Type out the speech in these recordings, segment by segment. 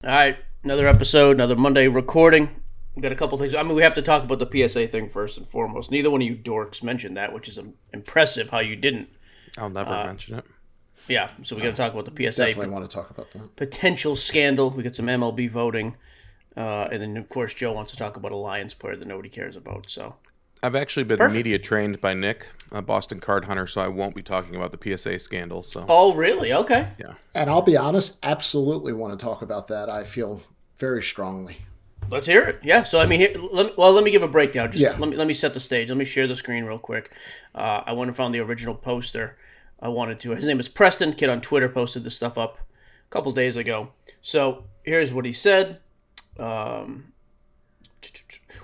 All right, another episode, another Monday recording. We got a couple things. I mean, we have to talk about the PSA thing first and foremost. Neither one of you dorks mentioned that, which is impressive how you didn't. I'll never mention it. Yeah, so we got to talk about the PSA. Definitely want to talk about that. Potential scandal. We got some MLB voting. And then, of course, Joe wants to talk about a Lions player that nobody cares about. So I've actually been Perfect. media trained by Nick, a Boston card hunter, so I won't be talking about the PSA scandal. So, Oh, really? Okay. yeah. And I'll be honest, absolutely want to talk about that. I feel very strongly. Let's hear it. Yeah. So I mean, let me give a breakdown. Just Yeah. let me set the stage. Let me share the screen real quick. I went and found the original poster. I wanted to. His name is Preston. Kid on Twitter posted this stuff up a couple days ago. So here's what he said. Well,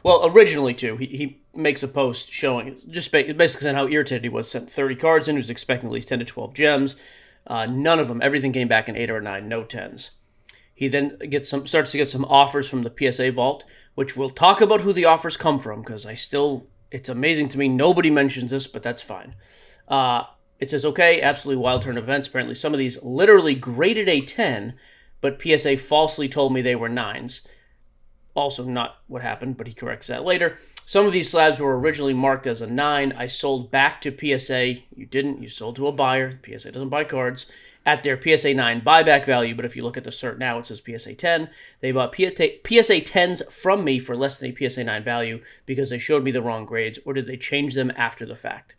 originally too, he makes a post showing just basically saying how irritated he was. Sent 30 cards in. He was expecting at least 10 to 12 gems. None of them. Everything came back in 8 or 9. No 10s. He then starts to get some offers from the PSA vault, which we'll talk about who the offers come from, because it's amazing to me. Nobody mentions this, but that's fine. It says, okay, absolutely wild turn of events. Apparently some of these literally graded a 10, but PSA falsely told me they were 9s. Also not what happened, but he corrects that later. Some of these slabs were originally marked as a 9. I sold back to PSA. You didn't. You sold to a buyer. PSA doesn't buy cards. At their PSA 9 buyback value, but if you look at the cert now, it says PSA 10. They bought PSA 10s from me for less than a PSA 9 value because they showed me the wrong grades, or did they change them after the fact?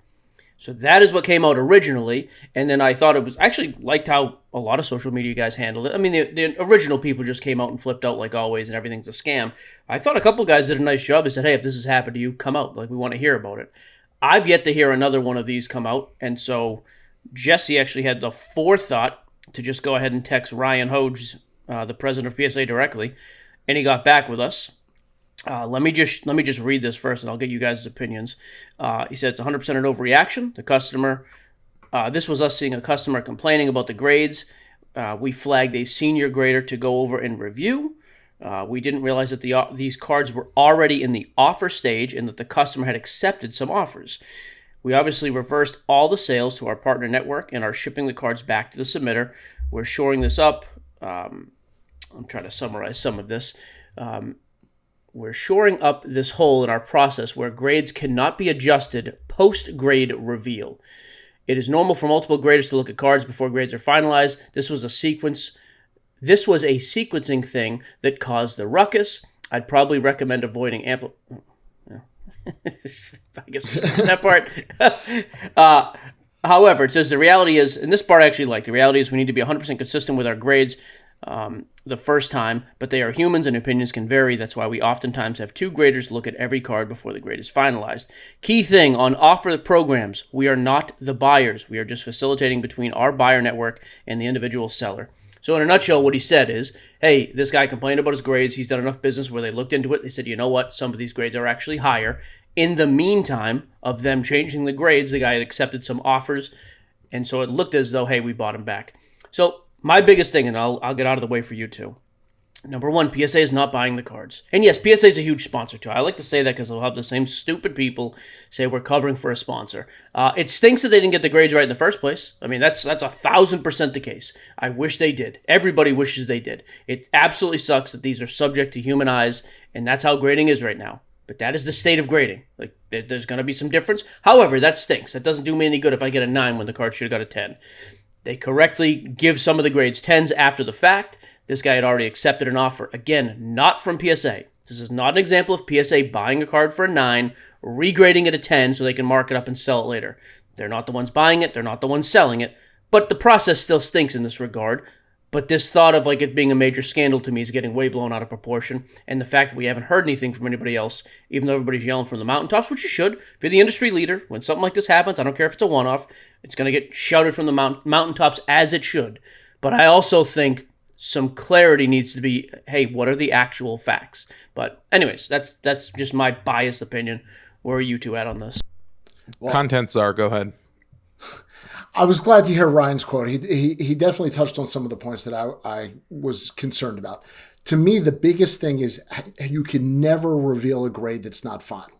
So that is what came out originally, and then I thought it was actually liked how a lot of social media guys handled it. I mean, the original people just came out and flipped out like always, and everything's a scam. I thought a couple guys did a nice job. They said, hey, if this has happened to you, come out. Like, we want to hear about it. I've yet to hear another one of these come out, and so Jesse actually had the forethought to just go ahead and text Ryan Hoge, the president of PSA, directly, and he got back with us. Let me just read this first, and I'll get you guys' opinions. He said it's 100% an overreaction. The customer, this was us seeing a customer complaining about the grades. We flagged a senior grader to go over and review. We didn't realize that these cards were already in the offer stage and that the customer had accepted some offers. We obviously reversed all the sales to our partner network and are shipping the cards back to the submitter. We're shoring this up. I'm trying to summarize some of this. We're shoring up this hole in our process where grades cannot be adjusted post-grade reveal. It is normal for multiple graders to look at cards before grades are finalized. This was a sequencing thing that caused the ruckus. I'd probably recommend avoiding I guess that part. However, it says the reality is, and this part I actually like, the reality is we need to be 100% consistent with our grades the first time, but they are humans and opinions can vary. That's why we oftentimes have 2 graders look at every card before the grade is finalized. Key thing on offer programs, we are not the buyers. We are just facilitating between our buyer network and the individual seller. So in a nutshell, what he said is, hey, this guy complained about his grades. He's done enough business where they looked into it. They said, you know what? Some of these grades are actually higher. In the meantime of them changing the grades, the guy had accepted some offers. And so it looked as though, hey, we bought him back. So my biggest thing, and I'll get out of the way for you two. Number one, PSA is not buying the cards. And yes, PSA is a huge sponsor too. I like to say that because they'll have the same stupid people say we're covering for a sponsor. It stinks that they didn't get the grades right in the first place. I mean, that's 1,000% the case. I wish they did. Everybody wishes they did. It absolutely sucks that these are subject to human eyes, and that's how grading is right now. But that is the state of grading. Like, there's going to be some difference. However, that stinks. That doesn't do me any good if I get a 9 when the card should have got a 10. They correctly give some of the grades 10s after the fact. This guy had already accepted an offer. Again, not from PSA. This is not an example of PSA buying a card for a 9, regrading it a 10 so they can mark it up and sell it later. They're not the ones buying it. They're not the ones selling it. But the process still stinks in this regard. But this thought of like it being a major scandal to me is getting way blown out of proportion. And the fact that we haven't heard anything from anybody else, even though everybody's yelling from the mountaintops, which you should. If you're the industry leader, when something like this happens, I don't care if it's a one-off, it's going to get shouted from the mountaintops as it should. But I also think some clarity needs to be, hey, what are the actual facts? But anyways, that's just my biased opinion. Where are you two at on this? Well, Contents are, go ahead. I was glad to hear Ryan's quote. He definitely touched on some of the points that I was concerned about. To me, the biggest thing is you can never reveal a grade that's not final.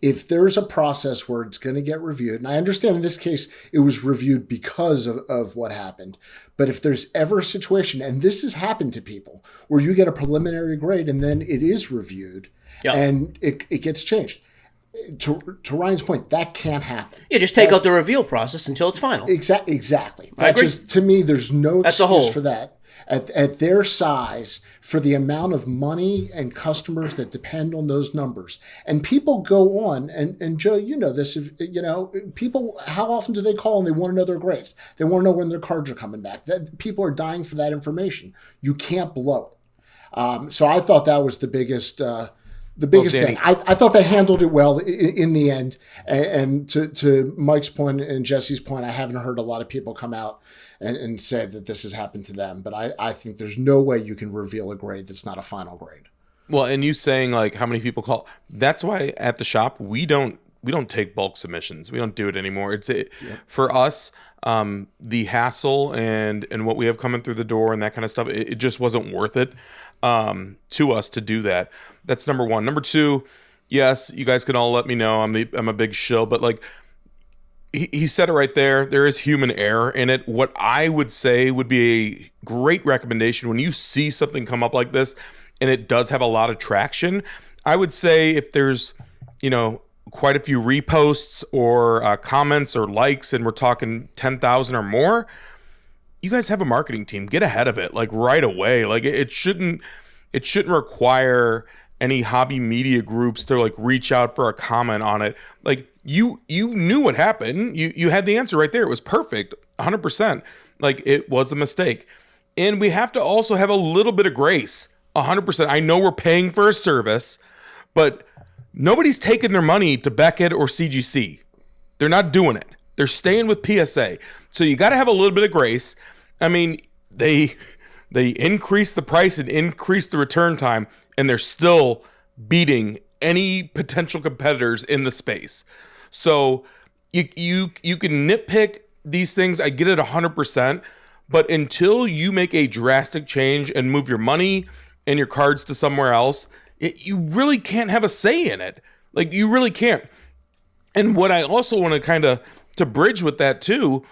If there's a process where it's going to get reviewed, and I understand in this case it was reviewed because of what happened, but if there's ever a situation, and this has happened to people, where you get a preliminary grade and then it is reviewed and it gets changed. To Ryan's point, that can't happen. Yeah, just take out the reveal process until it's final. Exactly. To me, there's no excuse for that. At their size, for the amount of money and customers that depend on those numbers. And people go on, and Joe, you know this, people, how often do they call and they want to know their grades? They want to know when their cards are coming back. People are dying for that information. You can't blow it. So I thought that was the biggest thing. I thought they handled it well in the end. And to Mike's point and Jesse's point, I haven't heard a lot of people come out and say that this has happened to them. But I think there's no way you can reveal a grade that's not a final grade. Well, and you saying like how many people call, that's why at the shop we don't take bulk submissions. We don't do it anymore. For us, the hassle and what we have coming through the door and that kind of stuff, it just wasn't worth it to us to do that. That's number one. Number two, yes, you guys can all let me know I'm a big shill, but like he said it right there. There is human error in it. What I would say would be a great recommendation when you see something come up like this and it does have a lot of traction, I would say if there's, quite a few reposts or comments or likes, and we're talking 10,000 or more, you guys have a marketing team. Get ahead of it, like right away. Like it shouldn't require any hobby media groups to like reach out for a comment on it. Like you knew what happened. You had the answer right there. It was perfect, 100%. Like it was a mistake, and we have to also have a little bit of grace, 100%. I know we're paying for a service, but nobody's taking their money to Beckett or CGC. They're not doing it. They're staying with PSA. So you got to have a little bit of grace. I mean, they increase the price and increase the return time, and they're still beating any potential competitors in the space. So you can nitpick these things. I get it 100%. But until you make a drastic change and move your money and your cards to somewhere else, you really can't have a say in it. Like, you really can't. And what I also want to kind of to bridge with that too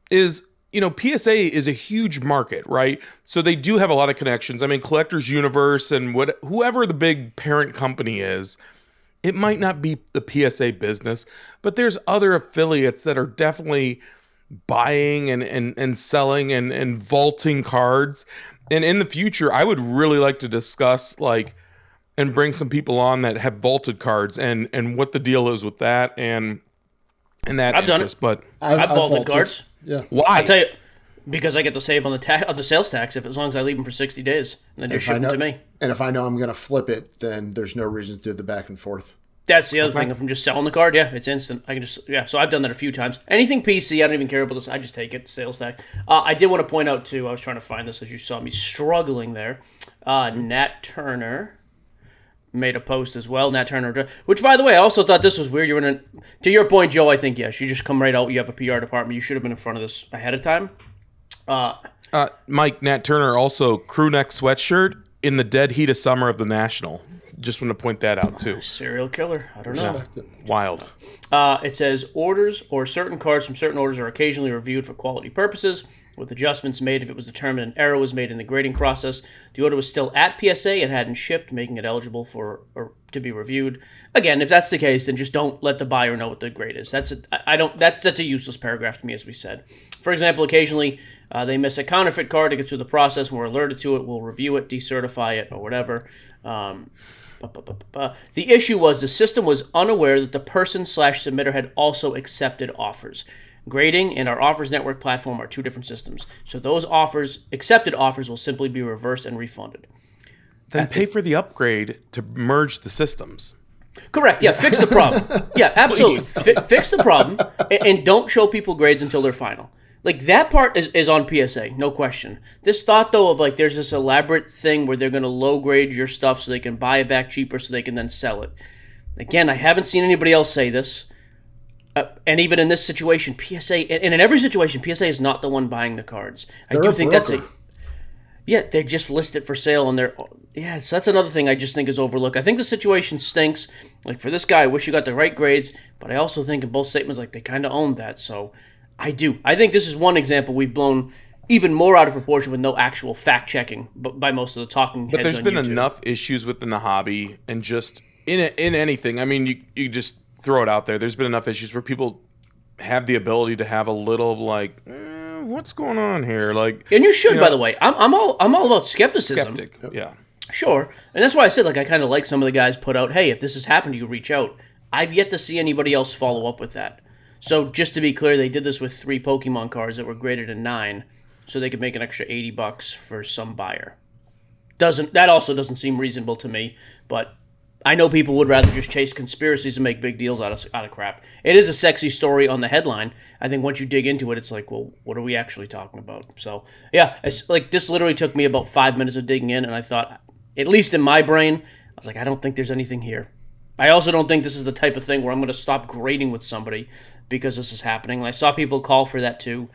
is, PSA is a huge market, right? So they do have a lot of connections. I mean, Collectors Universe and whoever the big parent company is, it might not be the PSA business, but there's other affiliates that are definitely buying and selling and vaulting cards. And in the future, I would really like to discuss and bring some people on that have vaulted cards and what the deal is with that and that I've interest. Done it. But I've vaulted cards. Yeah. Why? I tell you, because I get to save on the sales tax as long as I leave them for 60 days and then just ship them to me. And if I know I'm going to flip it, then there's no reason to do the back and forth. That's the other thing. If I'm just selling the card, it's instant. I can just, so I've done that a few times. Anything PC, I don't even care about this. I just take it, sales tax. I did want to point out, too, I was trying to find this as you saw me struggling there. Nat Turner made a post as well. Nat Turner, which, by the way, I also thought this was weird. To your point, Joe, I think, yes, you just come right out. You have a PR department. You should have been in front of this ahead of time. Mike, Nat Turner also crew neck sweatshirt in the dead heat of summer of the National. Just want to point that out, too. Serial killer. I don't know. Yeah. Wild. It says, orders or certain cards from certain orders are occasionally reviewed for quality purposes, with adjustments made if it was determined an error was made in the grading process. The order was still at PSA and hadn't shipped, making it eligible to be reviewed. Again, if that's the case, then just don't let the buyer know what the grade is. That's a useless paragraph to me, as we said. For example, occasionally they miss a counterfeit card to get through the process. When we're alerted to it, we'll review it, decertify it, or whatever. The issue was the system was unaware that the person/submitter had also accepted offers. Grading and our offers network platform are two different systems. So those accepted offers will simply be reversed and refunded. Then pay for the upgrade to merge the systems. Correct. Yeah, fix the problem. Yeah, absolutely. Fix the problem and don't show people grades until they're final. Like, that part is on PSA, no question. This thought, though, of there's this elaborate thing where they're going to low grade your stuff so they can buy it back cheaper so they can then sell it. Again, I haven't seen anybody else say this. And even in this situation, PSA, and in every situation, PSA is not the one buying the cards. I do think that's Yeah, they just list it for sale, and so that's another thing I just think is overlooked. I think the situation stinks. Like, for this guy, I wish you got the right grades, but I also think in both statements, like, they kind of owned that, so I do. I think this is one example we've blown even more out of proportion with no actual fact-checking by most of the talking heads on YouTube. But there's been enough issues within the hobby and just in anything. I mean, you just throw it out there. There's been enough issues where people have the ability to have a little of like, what's going on here? Like, and you should, by the way. I'm all about skepticism. Skeptic, yeah. Sure. And that's why I said, like, I kind of like some of the guys put out, hey, if this has happened to you, reach out. I've yet to see anybody else follow up with that. So just to be clear, they did this with 3 Pokemon cards that were graded a 9, so they could make an extra $80 for some buyer. That also doesn't seem reasonable to me, but I know people would rather just chase conspiracies and make big deals out of crap. It is a sexy story on the headline. I think once you dig into it, it's like, well, what are we actually talking about? So, yeah, it's like this literally took me about 5 minutes of digging in, and I thought, at least in my brain, I was like, I don't think there's anything here. I also don't think this is the type of thing where I'm going to stop grading with somebody because this is happening. And I saw people call for that too,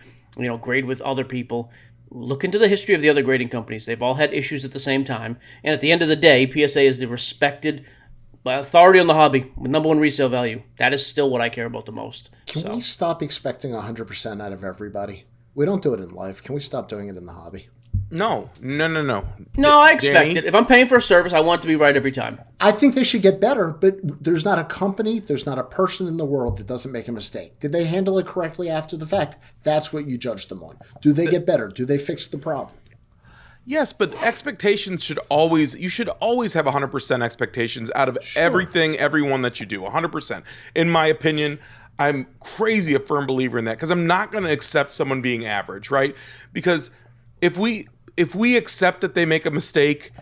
grade with other people. Look into the history of the other grading companies. They've all had issues at the same time. And at the end of the day, PSA is the respected authority on the hobby with number 1 resale value. That is still what I care about the most. Can we stop expecting 100% out of everybody? We don't do it in life. Can we stop doing it in the hobby? No. No, I expect it. If I'm paying for a service, I want it to be right every time. I think they should get better, but there's not a company, there's not a person in the world that doesn't make a mistake. Did they handle it correctly after the fact? That's what you judge them on. Do they get better? Do they fix the problem? Yes, but expectations you should always have 100% expectations out of everything, everyone that you do, 100%. In my opinion, I'm a firm believer in that because I'm not going to accept someone being average, right? Because if we accept that they make a mistake,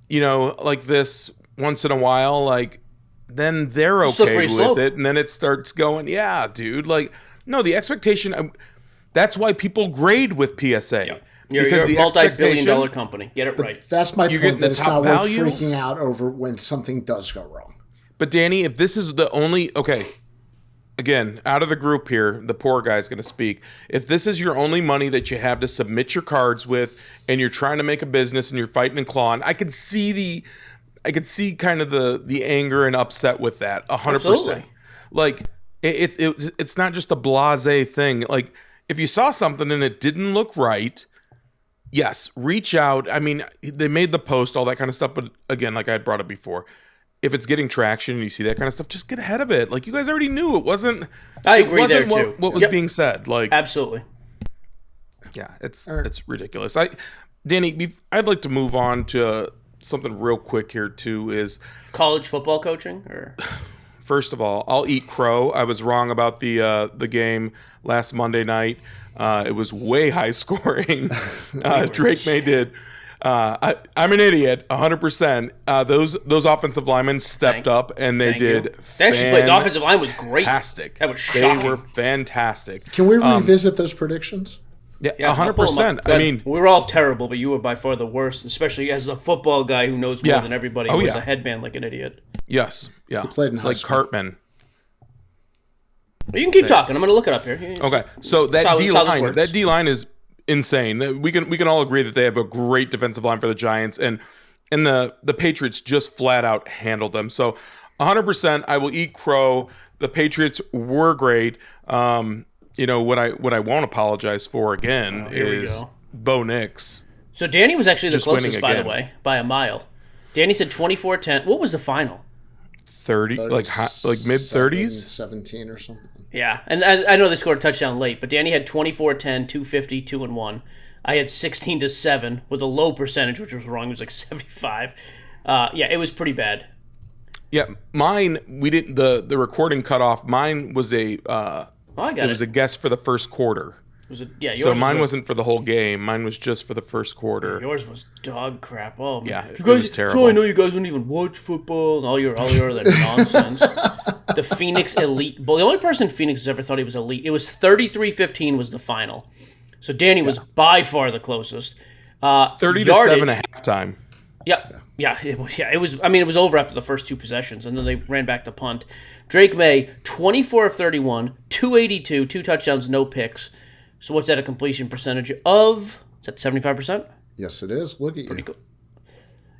like this once in a while, like, then they're okay with it. And then it starts going, yeah, dude, like, no, the expectation, that's why people grade with PSA. Yeah. You're a multi-billion-dollar company. Get it right. That's my point, that it's not worth freaking out over when something does go wrong. But Danny, if this is the only, again, out of the group here, the poor guy's going to speak. If this is your only money that you have to submit your cards with, and you're trying to make a business and you're fighting and clawing, I could see kind of the anger and upset with that, 100%. Absolutely. Like it's not just a blasé thing. Like, if you saw something and it didn't look right, yes, reach out. I mean, they made the post, all that kind of stuff, but again, like I brought up before, if it's getting traction and you see that kind of stuff, just get ahead of it. Like, you guys already knew it wasn't. I agree, it wasn't there too. What was being said? Like, absolutely. Yeah, it's ridiculous. Danny, I'd like to move on to something real quick here too. Is college football coaching? Or first of all, I'll eat crow. I was wrong about the game last Monday night. It was way high scoring. Drake Maye did. I'm an idiot, 100%. Those offensive linemen stepped up and they did. They actually played. The offensive line was great. Fantastic. That was shocking. They were fantastic. Can we revisit those predictions? Yeah, 100%. I mean, we were all terrible, but you were by far the worst, especially as a football guy who knows more than everybody. Who wears a headband like an idiot. Yes, yeah. He played in high school. Cartman. Well, you can keep talking. I'm going to look it up here. Okay, so that D line is insane. We can all agree that they have a great defensive line for the Giants, and the Patriots just flat out handled them. So 100%, I will eat crow. The Patriots were great. What I won't apologize for again is Bo Nix. So Danny was actually the closest, by the way, by a mile. Danny said 24-10. What was the final? 30, like mid-30s? 17 or something. Yeah, and I know they scored a touchdown late, but Danny had 24-10, 250, 2-1. I had 16-7 with a low percentage, which was wrong. It was like 75. Yeah, it was pretty bad. Yeah, mine, we didn't, the recording cut off. Mine was it was a guess for the first quarter. So mine wasn't for the whole game. Mine was just for the first quarter. Yours was dog crap. Oh man. Yeah, it was terrible. So I know you guys don't even watch football and all your other nonsense. The Phoenix Elite Bowl. The only person Phoenix has ever thought he was elite. It was 33-15 was the final. So Danny was by far the closest. 30-7 at halftime. Yeah, it was. I mean, it was over after the first 2 possessions, and then they ran back the punt. Drake Maye, 24 of 31, 282, 2 touchdowns, no picks. So what's that, a completion percentage of? Is that 75%? Yes, it is. Look at you. Cool.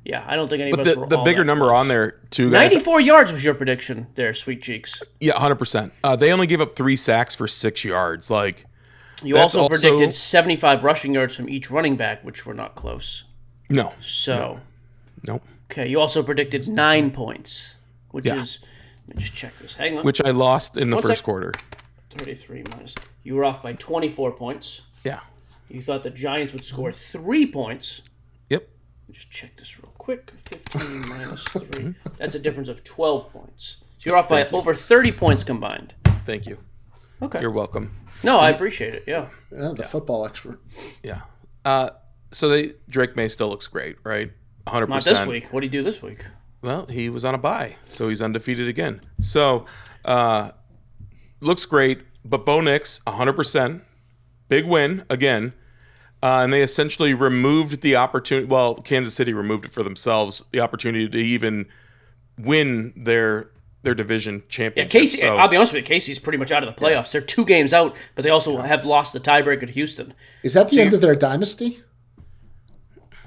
Yeah, I don't think any but of us were the bigger number close. On there, too, guys. 94 yards was your prediction there, Sweet Cheeks. Yeah, 100%. They only gave up 3 sacks for 6 yards. Like, you also predicted 75 rushing yards from each running back, which were not close. No. So. Nope. Okay, you also predicted 9 points, which is. Let me just check this. Hang on. Which I lost in the first quarter. 33 minus. You were off by 24 points. Yeah. You thought the Giants would score 3 points. Yep. Just check this real quick. 15 minus 3. That's a difference of 12 points. So you're off by over 30 points combined. Thank you. Okay. You're welcome. No, I appreciate it. Yeah. The football expert. Yeah. So Drake Maye still looks great, right? 100%. Not this week. What did he do this week? Well, he was on a bye, so he's undefeated again. So, looks great, but Bo Nix, 100%. Big win again. And they essentially removed the opportunity. Well, Kansas City removed it for themselves, the opportunity to even win their division championship. Yeah, Casey. So, I'll be honest with you. Casey's pretty much out of the playoffs. They're 2 games out, but they also have lost the tiebreaker to Houston. Is that the end of their dynasty?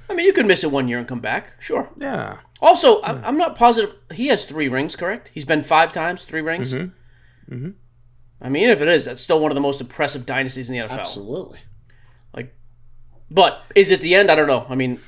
I mean, you could miss it 1 year and come back. Sure. Yeah. Also, I'm not positive. He has 3 rings, correct? He's been 5 times, 3 rings. Mm-hmm. I mean, if it is, that's still one of the most impressive dynasties in the NFL. Absolutely. But is it the end? I don't know. I mean,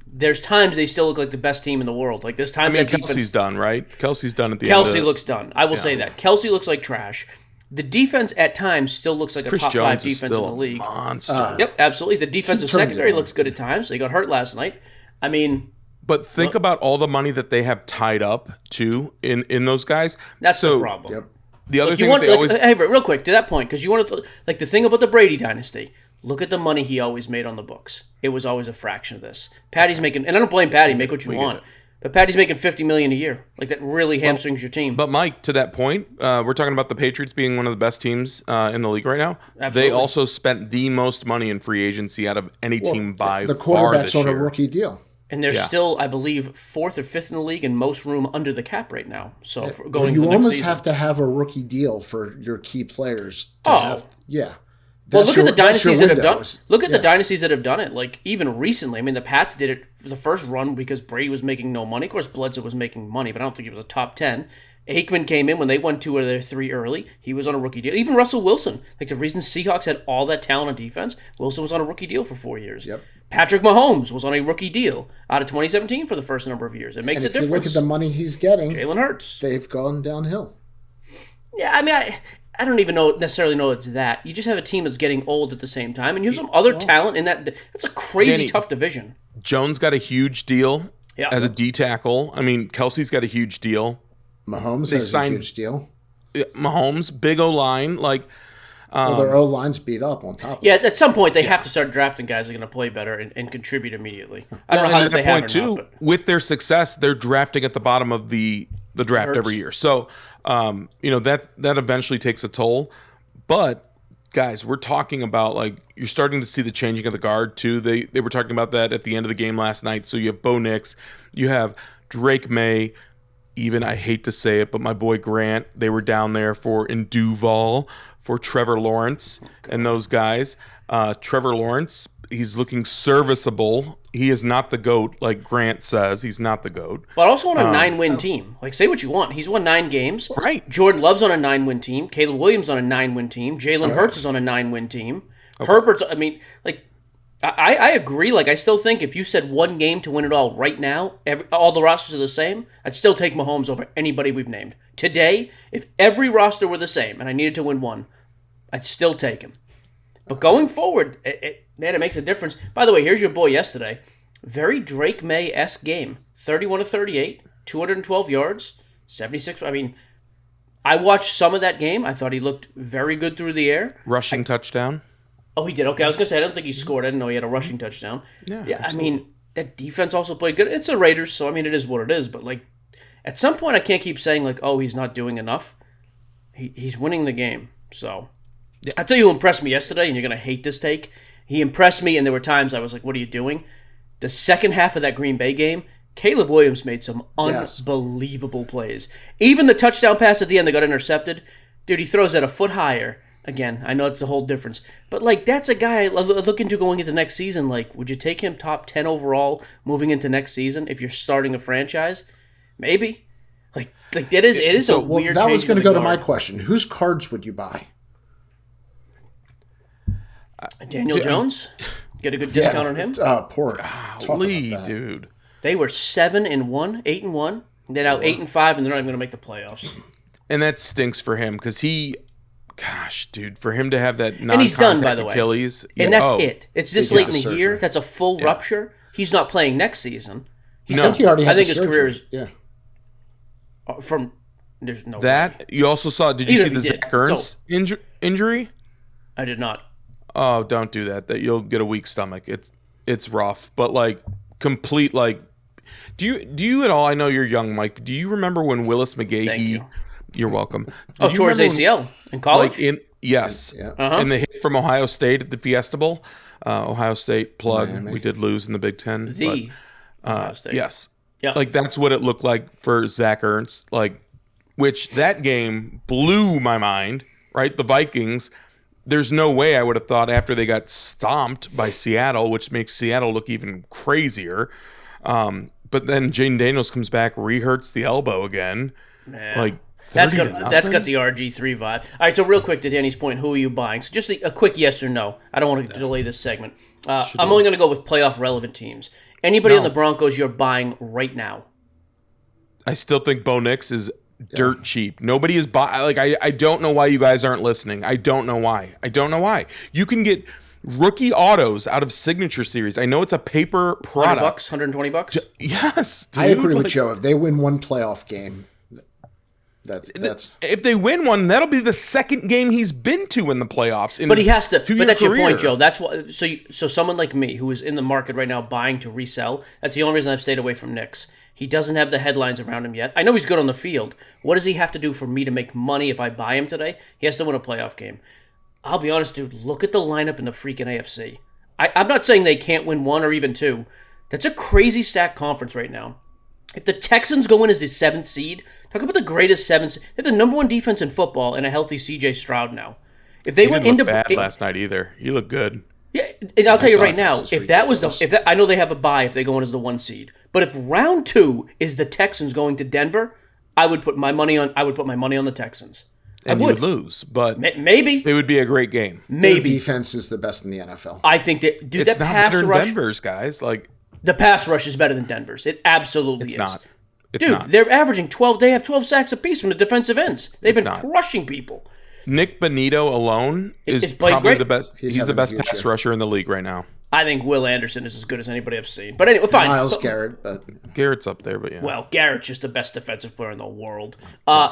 there's times they still look like the best team in the world. Like there's times. Kelsey's done, right? Kelsey's done at the end. Kelsey looks done. I will say that. Kelsey looks like trash. The defense at times still looks like a top 5 defense in the league. Monster. Yep, absolutely. The defensive secondary looks good at times. They got hurt last night. I mean, but think about all the money that they have tied up too in those guys. That's the problem. Yep. The other thing they always hey, real quick to that point, because you want to the thing about the Brady dynasty. Look at the money he always made on the books. It was always a fraction of this. Patty's making, and I don't blame Patty. Make what you want, but Patty's making $50 million a year. Like that really hamstrings your team. But Mike, to that point, we're talking about the Patriots being one of the best teams in the league right now. Absolutely. They also spent the most money in free agency out of any team by the far quarterback's this on a year. rookie deal. And they're still, I believe, 4th or 5th in the league and most room under the cap right now. So going you to the almost next season. have to have a rookie deal for your key players. To yeah. Well, look at the dynasties that have done. Look at the dynasties that have done it. Like even recently, I mean, the Pats did it for the first run because Brady was making no money. Of course, Bledsoe was making money, but I don't think he was a top 10. Aikman came in when they won 2 of their 3 early. He was on a rookie deal. Even Russell Wilson, like the reason Seahawks had all that talent on defense, Wilson was on a rookie deal for 4 years. Yep. Patrick Mahomes was on a rookie deal out of 2017 for the first number of years. It makes a difference. If you look at the money he's getting, Jalen Hurts. They've gone downhill. Yeah, I mean, I don't even necessarily know it's that. You just have a team that's getting old at the same time, and you have some other talent in that. That's a crazy tough division. Jones got a huge deal as a D tackle. I mean, Kelsey's got a huge deal. Mahomes has a huge deal. Mahomes, big O-line, like. Their O-line's beat up on top of it. At some point, they have to start drafting guys that are going to play better and contribute immediately. I don't know how they have it now, with their success, they're drafting at the bottom of the draft every year. So, that eventually takes a toll. But, guys, we're talking about, like, you're starting to see the changing of the guard, too. They were talking about that at the end of the game last night. So you have Bo Nix. You have Drake Maye. Even, I hate to say it, but my boy Grant, they were down there in Duval for Trevor Lawrence and those guys. Trevor Lawrence, he's looking serviceable. He is not the GOAT, like Grant says. He's not the GOAT. But also on a 9-win team. Like, say what you want. He's won 9 games. Right. Jordan Love's on a 9-win team. Caleb Williams on a 9-win team. Jalen Hurts is on a 9-win team. Herbert's, I mean, like, I agree. Like, I still think if you said 1 game to win it all right now, all the rosters are the same, I'd still take Mahomes over anybody we've named. Today, if every roster were the same and I needed to win 1, I'd still take him. But going forward, it makes a difference. By the way, here's your boy yesterday. Very Drake May-esque game. 31 of 38, 212 yards, 76. I mean, I watched some of that game. I thought he looked very good through the air. Rushing touchdown. Oh, he did. Okay, I was going to say, I don't think he scored. I didn't know he had a rushing touchdown. Yeah, I mean, that defense also played good. It's the Raiders, so, I mean, it is what it is. But, like, at some point, I can't keep saying, like, oh, he's not doing enough. He's winning the game. So, I'll tell you who impressed me yesterday, and you're going to hate this take. He impressed me, and there were times I was like, what are you doing? The second half of that Green Bay game, Caleb Williams made some unbelievable plays. Even the touchdown pass at the end that got intercepted, dude, he throws it a foot higher. Again, I know it's a whole difference. But, like, that's a guy I look into going into next season. Like, would you take him top 10 overall moving into next season if you're starting a franchise? Maybe. Like it is so, a weird that was going to go to my guard. Question. Whose cards would you buy? Daniel Jones? Get a good discount on him? Poor. Lee, dude. They were 7-1, 8-1. They're now 8-5, and they're not even going to make the playoffs. And that stinks for him because gosh, dude, for him to have that and he's done, by the way. Achilles. And that's it. It's this late in the year. That's a full rupture. He's not playing next season. I think he already had I think the his career is from. There's no that way. You also saw. Did you see the Zach Ertz injury? I did not. Oh, don't do that. That you'll get a weak stomach. It's rough, but like complete like. Do you at all? I know you're young, Mike. Do you remember when Willis McGahee? You're welcome. Tore his ACL in college. Yes. And the hit from Ohio State at the Fiesta Bowl. Ohio State plug. Miami. We did lose in the Big Ten. Ohio State. Yes. Yeah. Like that's what it looked like for Zach Ertz. Like, which that game blew my mind. Right, the Vikings. There's no way I would have thought after they got stomped by Seattle, which makes Seattle look even crazier. But then Jaden Daniels comes back, re-hurts the elbow again. Man. Like that's got the RG3 vibe. All right, so real quick to Danny's point, who are you buying? So just a quick yes or no. I don't want to delay this segment. I'm only going to go with playoff relevant teams. Anybody on the Broncos you're buying right now? I still think Bo Nix is dirt cheap. Nobody is buying. Like I don't know why you guys aren't listening. I don't know why. You can get rookie autos out of Signature Series. I know it's a paper product. $120? Yes, dude. I agree with Joe. If they win one playoff game, that's if they win one, that'll be the second game he's been to in the playoffs. But he has to. But that's career. Your point, Joe. That's why. So someone like me who is in the market right now buying to resell. That's the only reason I've stayed away from Nix. He doesn't have the headlines around him yet. I know he's good on the field. What does he have to do for me to make money if I buy him today? He has to win a playoff game. I'll be honest, dude. Look at the lineup in the freaking AFC. I'm not saying they can't win one or even two. That's a crazy stacked conference right now. If the Texans go in as the 7th seed, talk about the greatest 7th seed. They have the number 1 defense in football and a healthy CJ Stroud now. If they went into bad last night either, he looked good. Yeah, and I'll tell you right now, I know they have a bye if they go in as the 1 seed, but if round 2 is the Texans going to Denver, I would put my money on the Texans. And you would lose, but maybe it would be a great game. Their defense is the best in the NFL. I think that it's that not pass better rush, than Denver's, guys. Like the pass rush is better than Denver's. It absolutely is. It's not. They're averaging 12. They have 12 sacks apiece from the defensive ends. They've been crushing people. Nick Bonito alone is probably the best. He's the best pass rusher in the league right now. I think Will Anderson is as good as anybody I've seen. But anyway, fine. Myles Garrett, but Garrett's up there, but yeah. Well, Garrett's just the best defensive player in the world.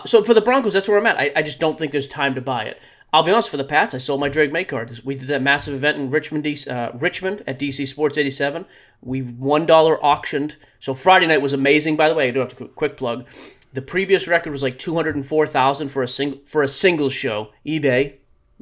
So for the Broncos, that's where I'm at. I just don't think there's time to buy it. I'll be honest, for the Pats, I sold my Drake May card. We did that massive event in Richmond at DC Sports 87. We $1 auctioned. So Friday night was amazing, by the way. I do have to quick plug. The previous record was like $204,000 for a singles show. eBay,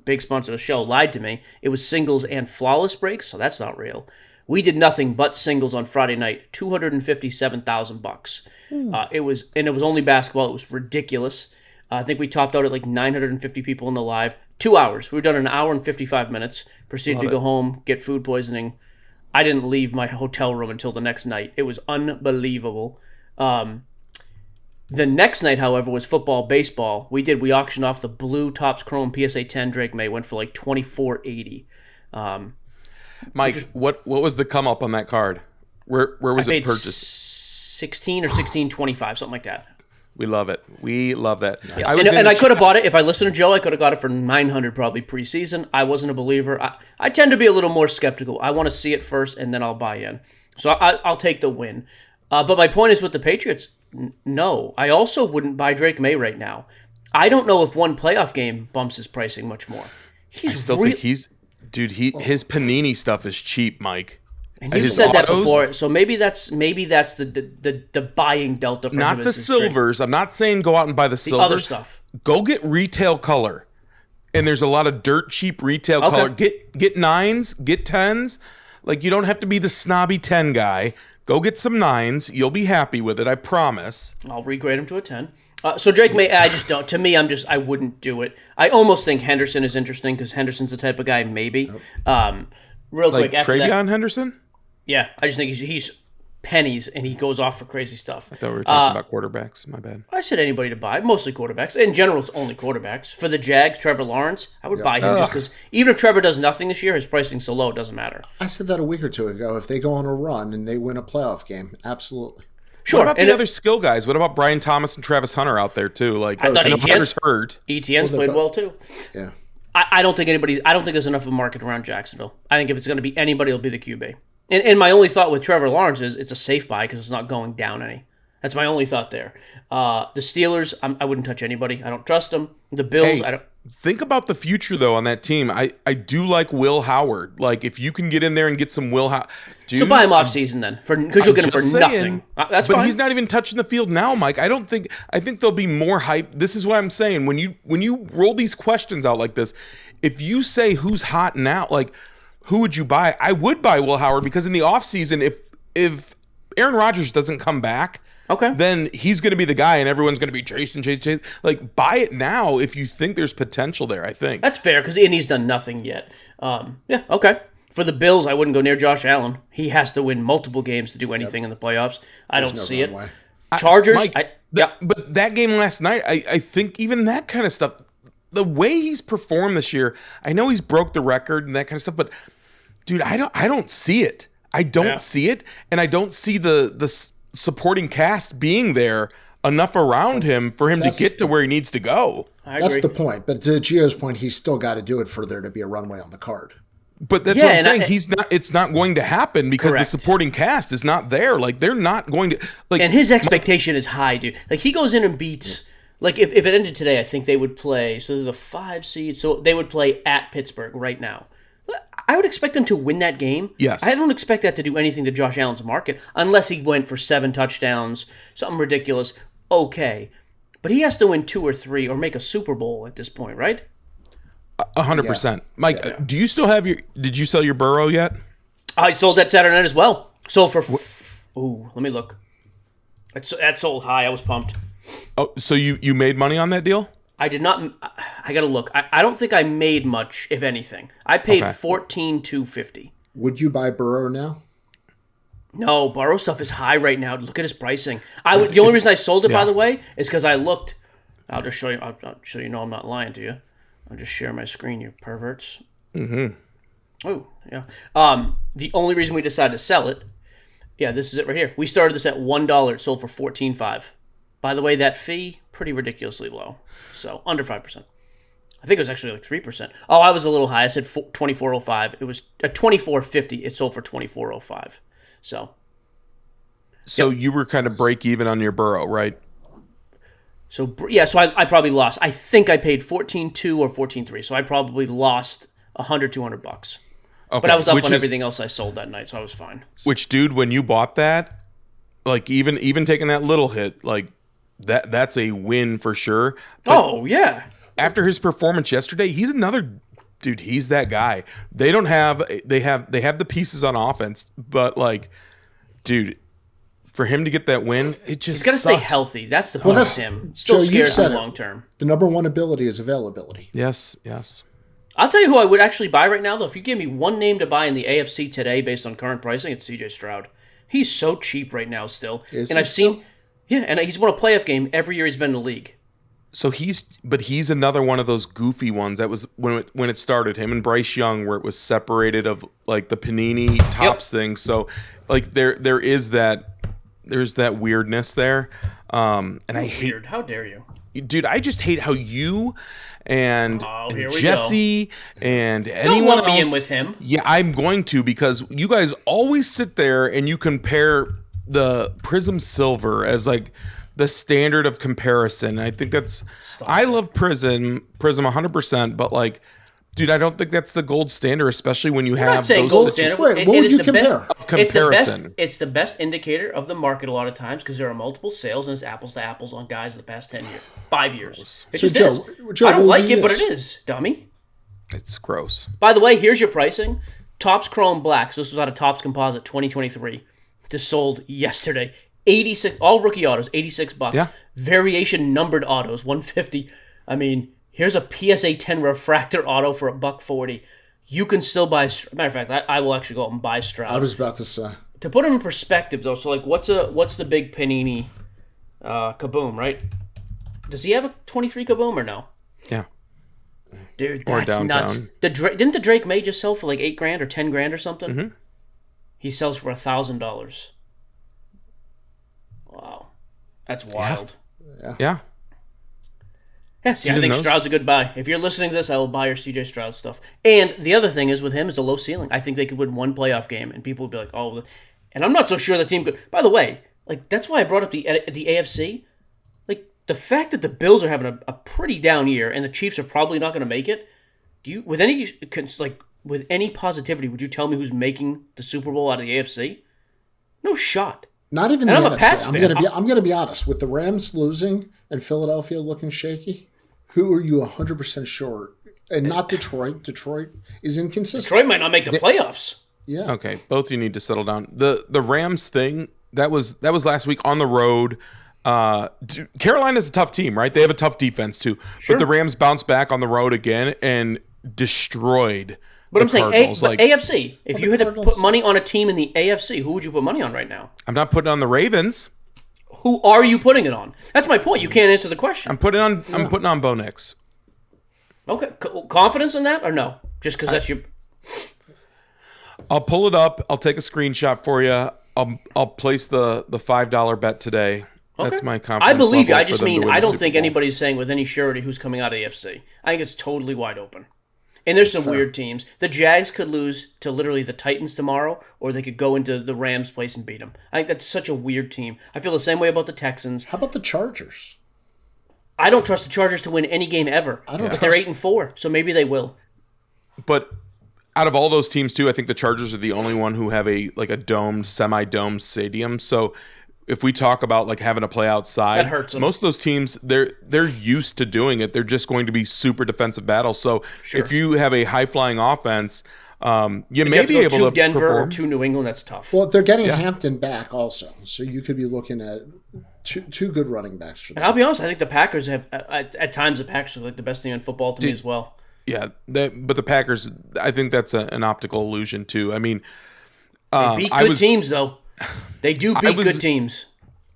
big sponsor of the show, lied to me. It was singles and flawless breaks, so that's not real. We did nothing but singles on Friday night. $257,000. It was only basketball. It was ridiculous. I think we topped out at like 950 people in the live. 2 hours. We were done in an hour and 55 minutes. Proceeded to go home, get food poisoning. I didn't leave my hotel room until the next night. It was unbelievable. The next night, however, was football, baseball. We auctioned off the blue Topps Chrome PSA 10 Drake May. Went for like $24.80. Mike, what was the come up on that card? Where was it purchased? 16 or 16.25, something like that. We love it. We love that. Yes. I could have bought it. If I listened to Joe, I could have got it for $900 probably preseason. I wasn't a believer. I tend to be a little more skeptical. I want to see it first, and then I'll buy in. So I'll take the win. But my point is with the Patriots, no. I also wouldn't buy Drake May right now. I don't know if one playoff game bumps his pricing much more. Think his Panini stuff is cheap, Mike. And you said that before, so maybe that's the buying delta for not him the silvers. I'm not saying go out and buy the silver. Other stuff. Go get retail color, and there's a lot of dirt cheap retail color. Get 9s, get 10s. Like you don't have to be the snobby 10 guy. Go get some 9s. You'll be happy with it, I promise. I'll regrade him to a 10. So Drake Maye, I just don't. To me, I wouldn't do it. I almost think Henderson is interesting because Henderson's the type of guy, maybe. Real like quick, after Travion that, Henderson? Yeah, I just think he's pennies and he goes off for crazy stuff. I thought we were talking about quarterbacks. My bad. I said anybody to buy, mostly quarterbacks. In general, it's only quarterbacks. For the Jags, Trevor Lawrence, I would buy him just because even if Trevor does nothing this year, his pricing's so low, it doesn't matter. I said that a week or two ago. If they go on a run and they win a playoff game, absolutely. Sure. What about the other skill guys? What about Brian Thomas and Travis Hunter out there too? Like, I thought Hunter's hurt. ETN's played well too. Yeah. I don't think there's enough of a market around Jacksonville. I think if it's going to be anybody, it'll be the QB. And my only thought with Trevor Lawrence is it's a safe buy because it's not going down any. That's my only thought there. The Steelers, I wouldn't touch anybody. I don't trust them. The Bills, I don't. Think about the future, though, on that team. I do like Will Howard. Like, if you can get in there and get some Will Howard. So buy him off season then, because you'll get him for nothing. That's but fine. He's not even touching the field now, Mike. I think there'll be more hype. This is what I'm saying. When you roll these questions out like this, if you say who's hot now, like, who would you buy? I would buy Will Howard because in the offseason, if Aaron Rodgers doesn't come back, then he's going to be the guy and everyone's going to be Chase. Like, buy it now if you think there's potential there, I think. That's fair because he's done nothing yet. For the Bills, I wouldn't go near Josh Allen. He has to win multiple games to do anything in the playoffs. I don't see it. Chargers, Mike, but that game last night, I think even that kind of stuff, the way he's performed this year, I know he's broke the record and that kind of stuff, but dude, I don't see it. I don't see it, and I don't see the supporting cast being there enough around him for him to get to where he needs to go. That's the point. But to Gio's point, he's still got to do it for there to be a runway on the card. But that's what I'm saying. It's not going to happen because the supporting cast is not there. Like, they're not going to. Like, and his expectation is high, dude. Like, he goes in and beats. Like, if it ended today, I think they would play. So they're the 5 seed. So they would play at Pittsburgh right now. I would expect them to win that game. Yes. I don't expect that to do anything to Josh Allen's market unless he went for 7 touchdowns, something ridiculous. Okay. But he has to win 2 or 3 or make a Super Bowl at this point, right? 100%. Mike, do you still have did you sell your Burrow yet? I sold that Saturday night as well. Sold for, let me look. That sold high. I was pumped. Oh, so you made money on that deal? I did not. I got to look. I don't think I made much, if anything. I paid $14,250. Would you buy Burrow now? No, Burrow stuff is high right now. Look at his pricing. The only reason I sold it, by the way, is because I looked. I'll just show you. So you know I'm not lying to you. I'll just share my screen, you perverts. Mm-hmm. Oh, yeah. The only reason we decided to sell it, this is it right here. We started this at $1. It sold for $14,500. By the way, that fee, pretty ridiculously low. So, under 5%. I think it was actually like 3%. Oh, I was a little high. I said $24.05. It was $24.50. It sold for $24.05. So you were kind of break even on your Burrow, right? So I probably lost. I think I paid $14,200 or $14,300. So I probably lost $100-$200. Okay. But I was up on everything else I sold that night, so I was fine. Which, dude, when you bought that, like even taking that little hit, like that's a win for sure. But after his performance yesterday, he's another dude. He's that guy. They have the pieces on offense, but like, dude, for him to get that win, it just he's got to stay healthy. That's the point of him. Still scares him long term. The number one ability is availability. Yes. I'll tell you who I would actually buy right now, though. If you give me one name to buy in the AFC today based on current pricing, it's CJ Stroud. He's so cheap right now still. And I've seen and he's won a playoff game every year he's been in the league. So he's another one of those goofy ones that was when it started, him and Bryce Young, where it was separated of like the Panini Tops thing. So like there's that weirdness there. And I hate. How dare you? Dude, I just hate how you and Jesse and anyone else. Don't lump me in with him. Yeah, I'm going to, because you guys always sit there and you compare the Prism Silver as like the standard of comparison. I think I love Prism 100%, but like, dude, I don't think that's the gold standard, especially when you have those gold standard. Wait, what would you compare? It's the best indicator of the market a lot of times because there are multiple sales and it's apples to apples on guys in the past 5 years. It just is. I don't like it, but it is, dummy. It's gross. By the way, here's your pricing. Topps Chrome Black. So this was out of Topps Composite 2023. just sold yesterday. 86, all rookie autos, $86. Yeah. Variation numbered autos, $150. I mean, here's a PSA 10 refractor auto for $140. You can still buy. Matter of fact, I will actually go out and buy Stroud. I was about to say. To put him in perspective, though, so like, what's the big Panini kaboom, right? Does he have a 23 kaboom or no? Yeah. Dude, that's nuts. Didn't the Drake Maye just sell for like $8,000 or $10,000 or something? Mm-hmm. He sells for $1,000. Wow, that's wild. Yeah. Yes, I think Stroud's a good buy. If you're listening to this, I will buy your CJ Stroud stuff. And the other thing is with him is a low ceiling. I think they could win one playoff game, and people would be like, "Oh," and I'm not so sure the team could. By the way, like that's why I brought up the AFC. Like the fact that the Bills are having a pretty down year, and the Chiefs are probably not going to make it. Do you, with any positivity, would you tell me who's making the Super Bowl out of the AFC? No shot. Not even the NFC. I'm going to be honest. With the Rams losing and Philadelphia looking shaky, who are you 100% sure? And not Detroit. Detroit is inconsistent. Detroit might not make the playoffs. Yeah. Okay, both of you need to settle down. The Rams thing, that was last week on the road. Carolina's a tough team, right? They have a tough defense too. Sure. But the Rams bounced back on the road again and destroyed. But I'm saying AFC. If you had to put money on a team in the AFC, who would you put money on right now? I'm not putting on the Ravens. Who are you putting it on? That's my point. You can't answer the question. I'm putting on Bo Nix. Okay, confidence in that or no? Just because that's your. I'll pull it up. I'll take a screenshot for you. I'll place the $5 bet today. Okay. That's my confidence. I believe you. I just mean I don't think anybody's saying with any surety who's coming out of the AFC. I think it's totally wide open. And there's some weird teams. The Jags could lose to literally the Titans tomorrow, or they could go into the Rams' place and beat them. I think that's such a weird team. I feel the same way about the Texans. How about the Chargers? I don't trust the Chargers to win any game ever. But they're 8-4, so maybe they will. But out of all those teams, too, I think the Chargers are the only one who have a domed, semi-domed stadium. So if we talk about like having to play outside, that hurts them. Most of those teams they're used to doing it. They're just going to be super defensive battles. So if you have a high flying offense, you may be able to Denver perform. or to New England. That's tough. Well, they're getting Hampton back also, so you could be looking at two good running backs for them. And I'll be honest, I think the Packers have at times the Packers are like the best thing in football to me as well. Yeah, but the Packers, I think that's an optical illusion too. I mean, they beat good teams though. They do beat good teams.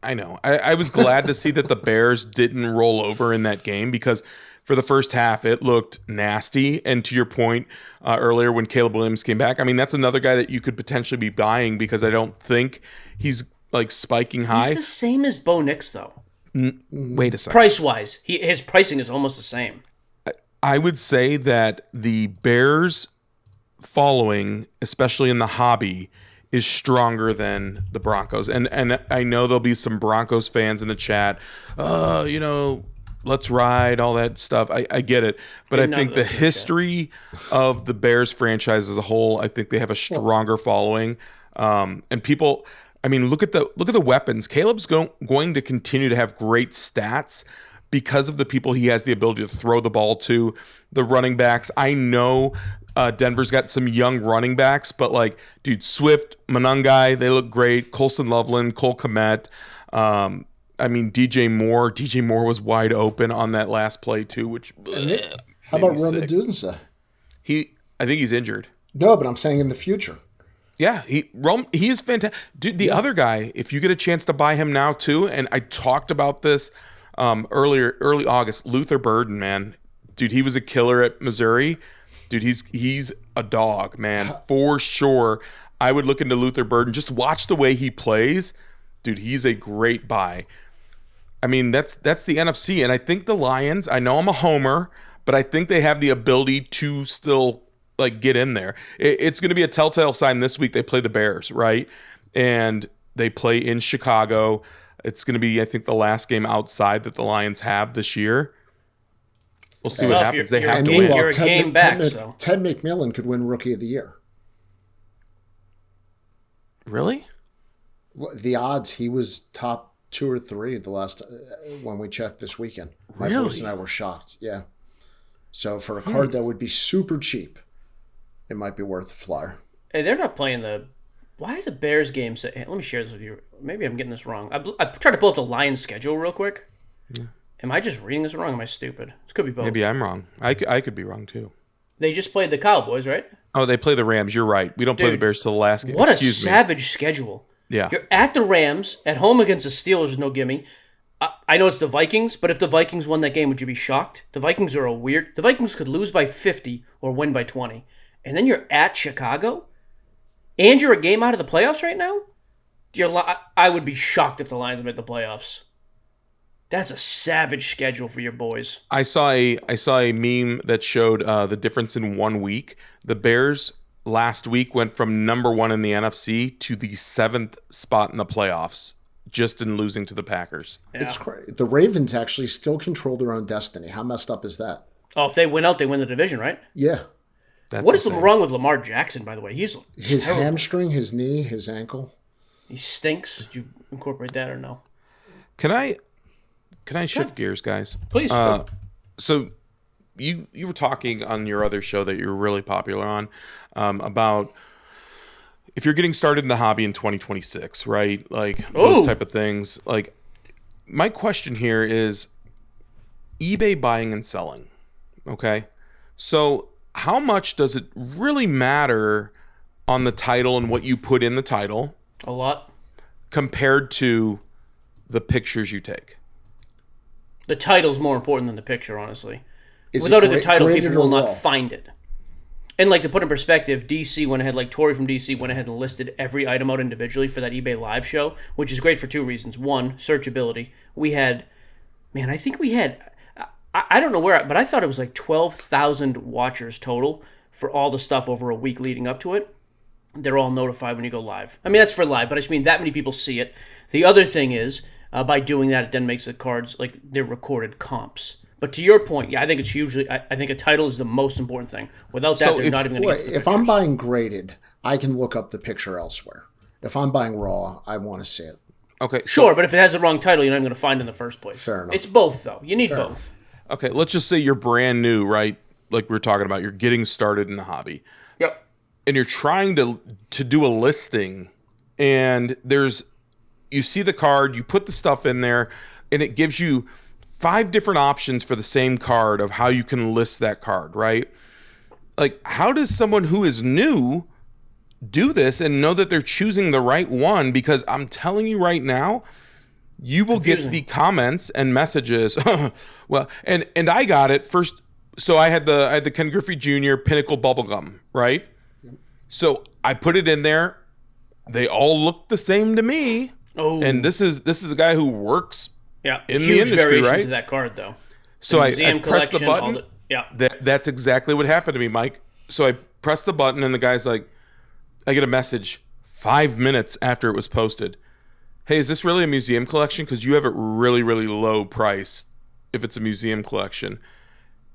I know. I was glad to see that the Bears didn't roll over in that game because for the first half it looked nasty. And to your point earlier when Caleb Williams came back, I mean, that's another guy that you could potentially be buying because I don't think he's like spiking high. He's the same as Bo Nix though. Wait a second. Price-wise, his pricing is almost the same. I would say that the Bears following, especially in the hobby, is stronger than the Broncos. And I know there'll be some Broncos fans in the chat. Let's ride, all that stuff. I get it. But I think the history of the Bears franchise as a whole, I think they have a stronger following. And people, I mean, look at the weapons. Caleb's going to continue to have great stats because of the people he has the ability to throw the ball to, the running backs. I know Denver's got some young running backs, but like, dude, Swift, Monangai, they look great. Colson Loveland, Cole Kmet. I mean, DJ Moore. DJ Moore was wide open on that last play too. Which how about Roma Dunza? I think he's injured. No, but I'm saying in the future. Yeah, he is fantastic. Dude, the other guy, if you get a chance to buy him now too, and I talked about this early August, Luther Burden, man. Dude, he was a killer at Missouri. Dude, he's a dog, man, for sure. I would look into Luther Burden. Just watch the way he plays. Dude, he's a great buy. I mean, that's the NFC, and I think the Lions, I know I'm a homer, but I think they have the ability to still like get in there. It's going to be a telltale sign this week. They play the Bears, right? And they play in Chicago. It's going to be, I think, the last game outside that the Lions have this year. We'll see what happens. They have to win. Meanwhile, Ted McMillan could win Rookie of the Year. Really? The odds, he was top 2 or 3 the last when we checked this weekend. My boys and I were shocked. Yeah. So for a card that would be super cheap, it might be worth a flyer. Hey, they're not playing the Why is a Bears game say? Hey, let me share this with you. Maybe I'm getting this wrong. I tried to pull up the Lions schedule real quick. Yeah. Am I just reading this wrong? Or am I stupid? This could be both. Maybe I'm wrong. I could be wrong too. They just played the Cowboys, right? Oh, they play the Rams. You're right. We don't play the Bears till the last game. What a savage schedule. Yeah. You're at the Rams, at home against the Steelers, no gimme. I know it's the Vikings, but if the Vikings won that game, would you be shocked? The Vikings are the Vikings could lose by 50 or win by 20. And then you're at Chicago? And you're a game out of the playoffs right now? I would be shocked if the Lions made the playoffs. That's a savage schedule for your boys. I saw a meme that showed the difference in 1 week. The Bears last week went from number 1 in the NFC to the 7th spot in the playoffs, just in losing to the Packers. Yeah. It's crazy. The Ravens actually still control their own destiny. How messed up is that? Oh, if they win out, they win the division, right? Yeah. What is wrong with Lamar Jackson, by the way? He's his terrible. Hamstring, his knee, his ankle. He stinks. Did you incorporate that or no? Can I shift gears, guys? Please. So you were talking on your other show that you're really popular on about if you're getting started in the hobby in 2026, right? Like those type of things. Like my question here is eBay buying and selling. Okay. So how much does it really matter on the title and what you put in the title? A lot. Compared to the pictures you take. The title's more important than the picture, honestly. Without a good title, people will not find it. And like to put in perspective, DC went ahead, like Tori from DC went ahead and listed every item out individually for that eBay live show, which is great for 2 reasons. One, searchability. I think we had, I don't know where, but I thought it was like 12,000 watchers total for all the stuff over a week leading up to it. They're all notified when you go live. I mean, that's for live, but I just mean that many people see it. The other thing is, by doing that, it then makes the cards like they're recorded comps. But to your point, yeah, I think it's hugely. I think a title is the most important thing. Without that, they're not even going to get to the If I'm buying graded, I can look up the picture elsewhere. If I'm buying raw, I want to see it. Okay, sure, but if it has the wrong title, you're not even going to find it in the first place. Fair enough. It's both, though. You need both. Okay, let's just say you're brand new, right? Like we were talking about, you're getting started in the hobby. Yep. And you're trying to do a listing, and you see the card, you put the stuff in there, and it gives you 5 different options for the same card of how you can list that card, right? Like, how does someone who is new do this and know that they're choosing the right one? Because I'm telling you right now, you will get the comments and messages. Well, and I got it first. So I had the Ken Griffey Jr. Pinnacle Bubblegum, right? So I put it in there. They all look the same to me. Oh. And this is a guy who works in the industry, variation right? To that card, though. So I pressed the button. Yeah. That's exactly what happened to me, Mike. So I pressed the button, and the guy's like, I get a message 5 minutes after it was posted. Hey, is this really a museum collection? Because you have it really, really low price if it's a museum collection.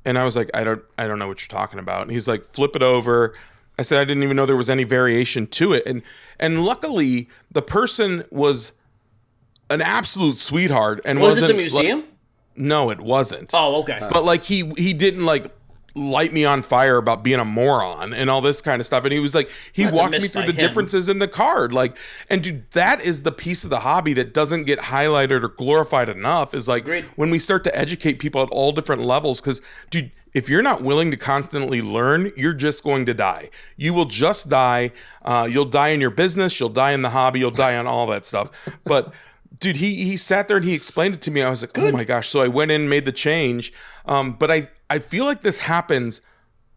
And I was like, I don't know what you're talking about. And he's like, flip it over. I said, I didn't even know there was any variation to it. And luckily, the person was an absolute sweetheart. And was it the museum? No, it wasn't. Oh, okay. But like he didn't like light me on fire about being a moron and all this kind of stuff. And he was like, he walked me through the differences in the card. Like, and dude, that is the piece of the hobby that doesn't get highlighted or glorified enough, is like when we start to educate people at all different levels. Because dude, if you're not willing to constantly learn, you're just going to die. You will just die. You'll die in your business. You'll die in the hobby. You'll die on all that stuff. But dude, he sat there and he explained it to me. I was like, oh my gosh. So I went in and made the change. But I feel like this happens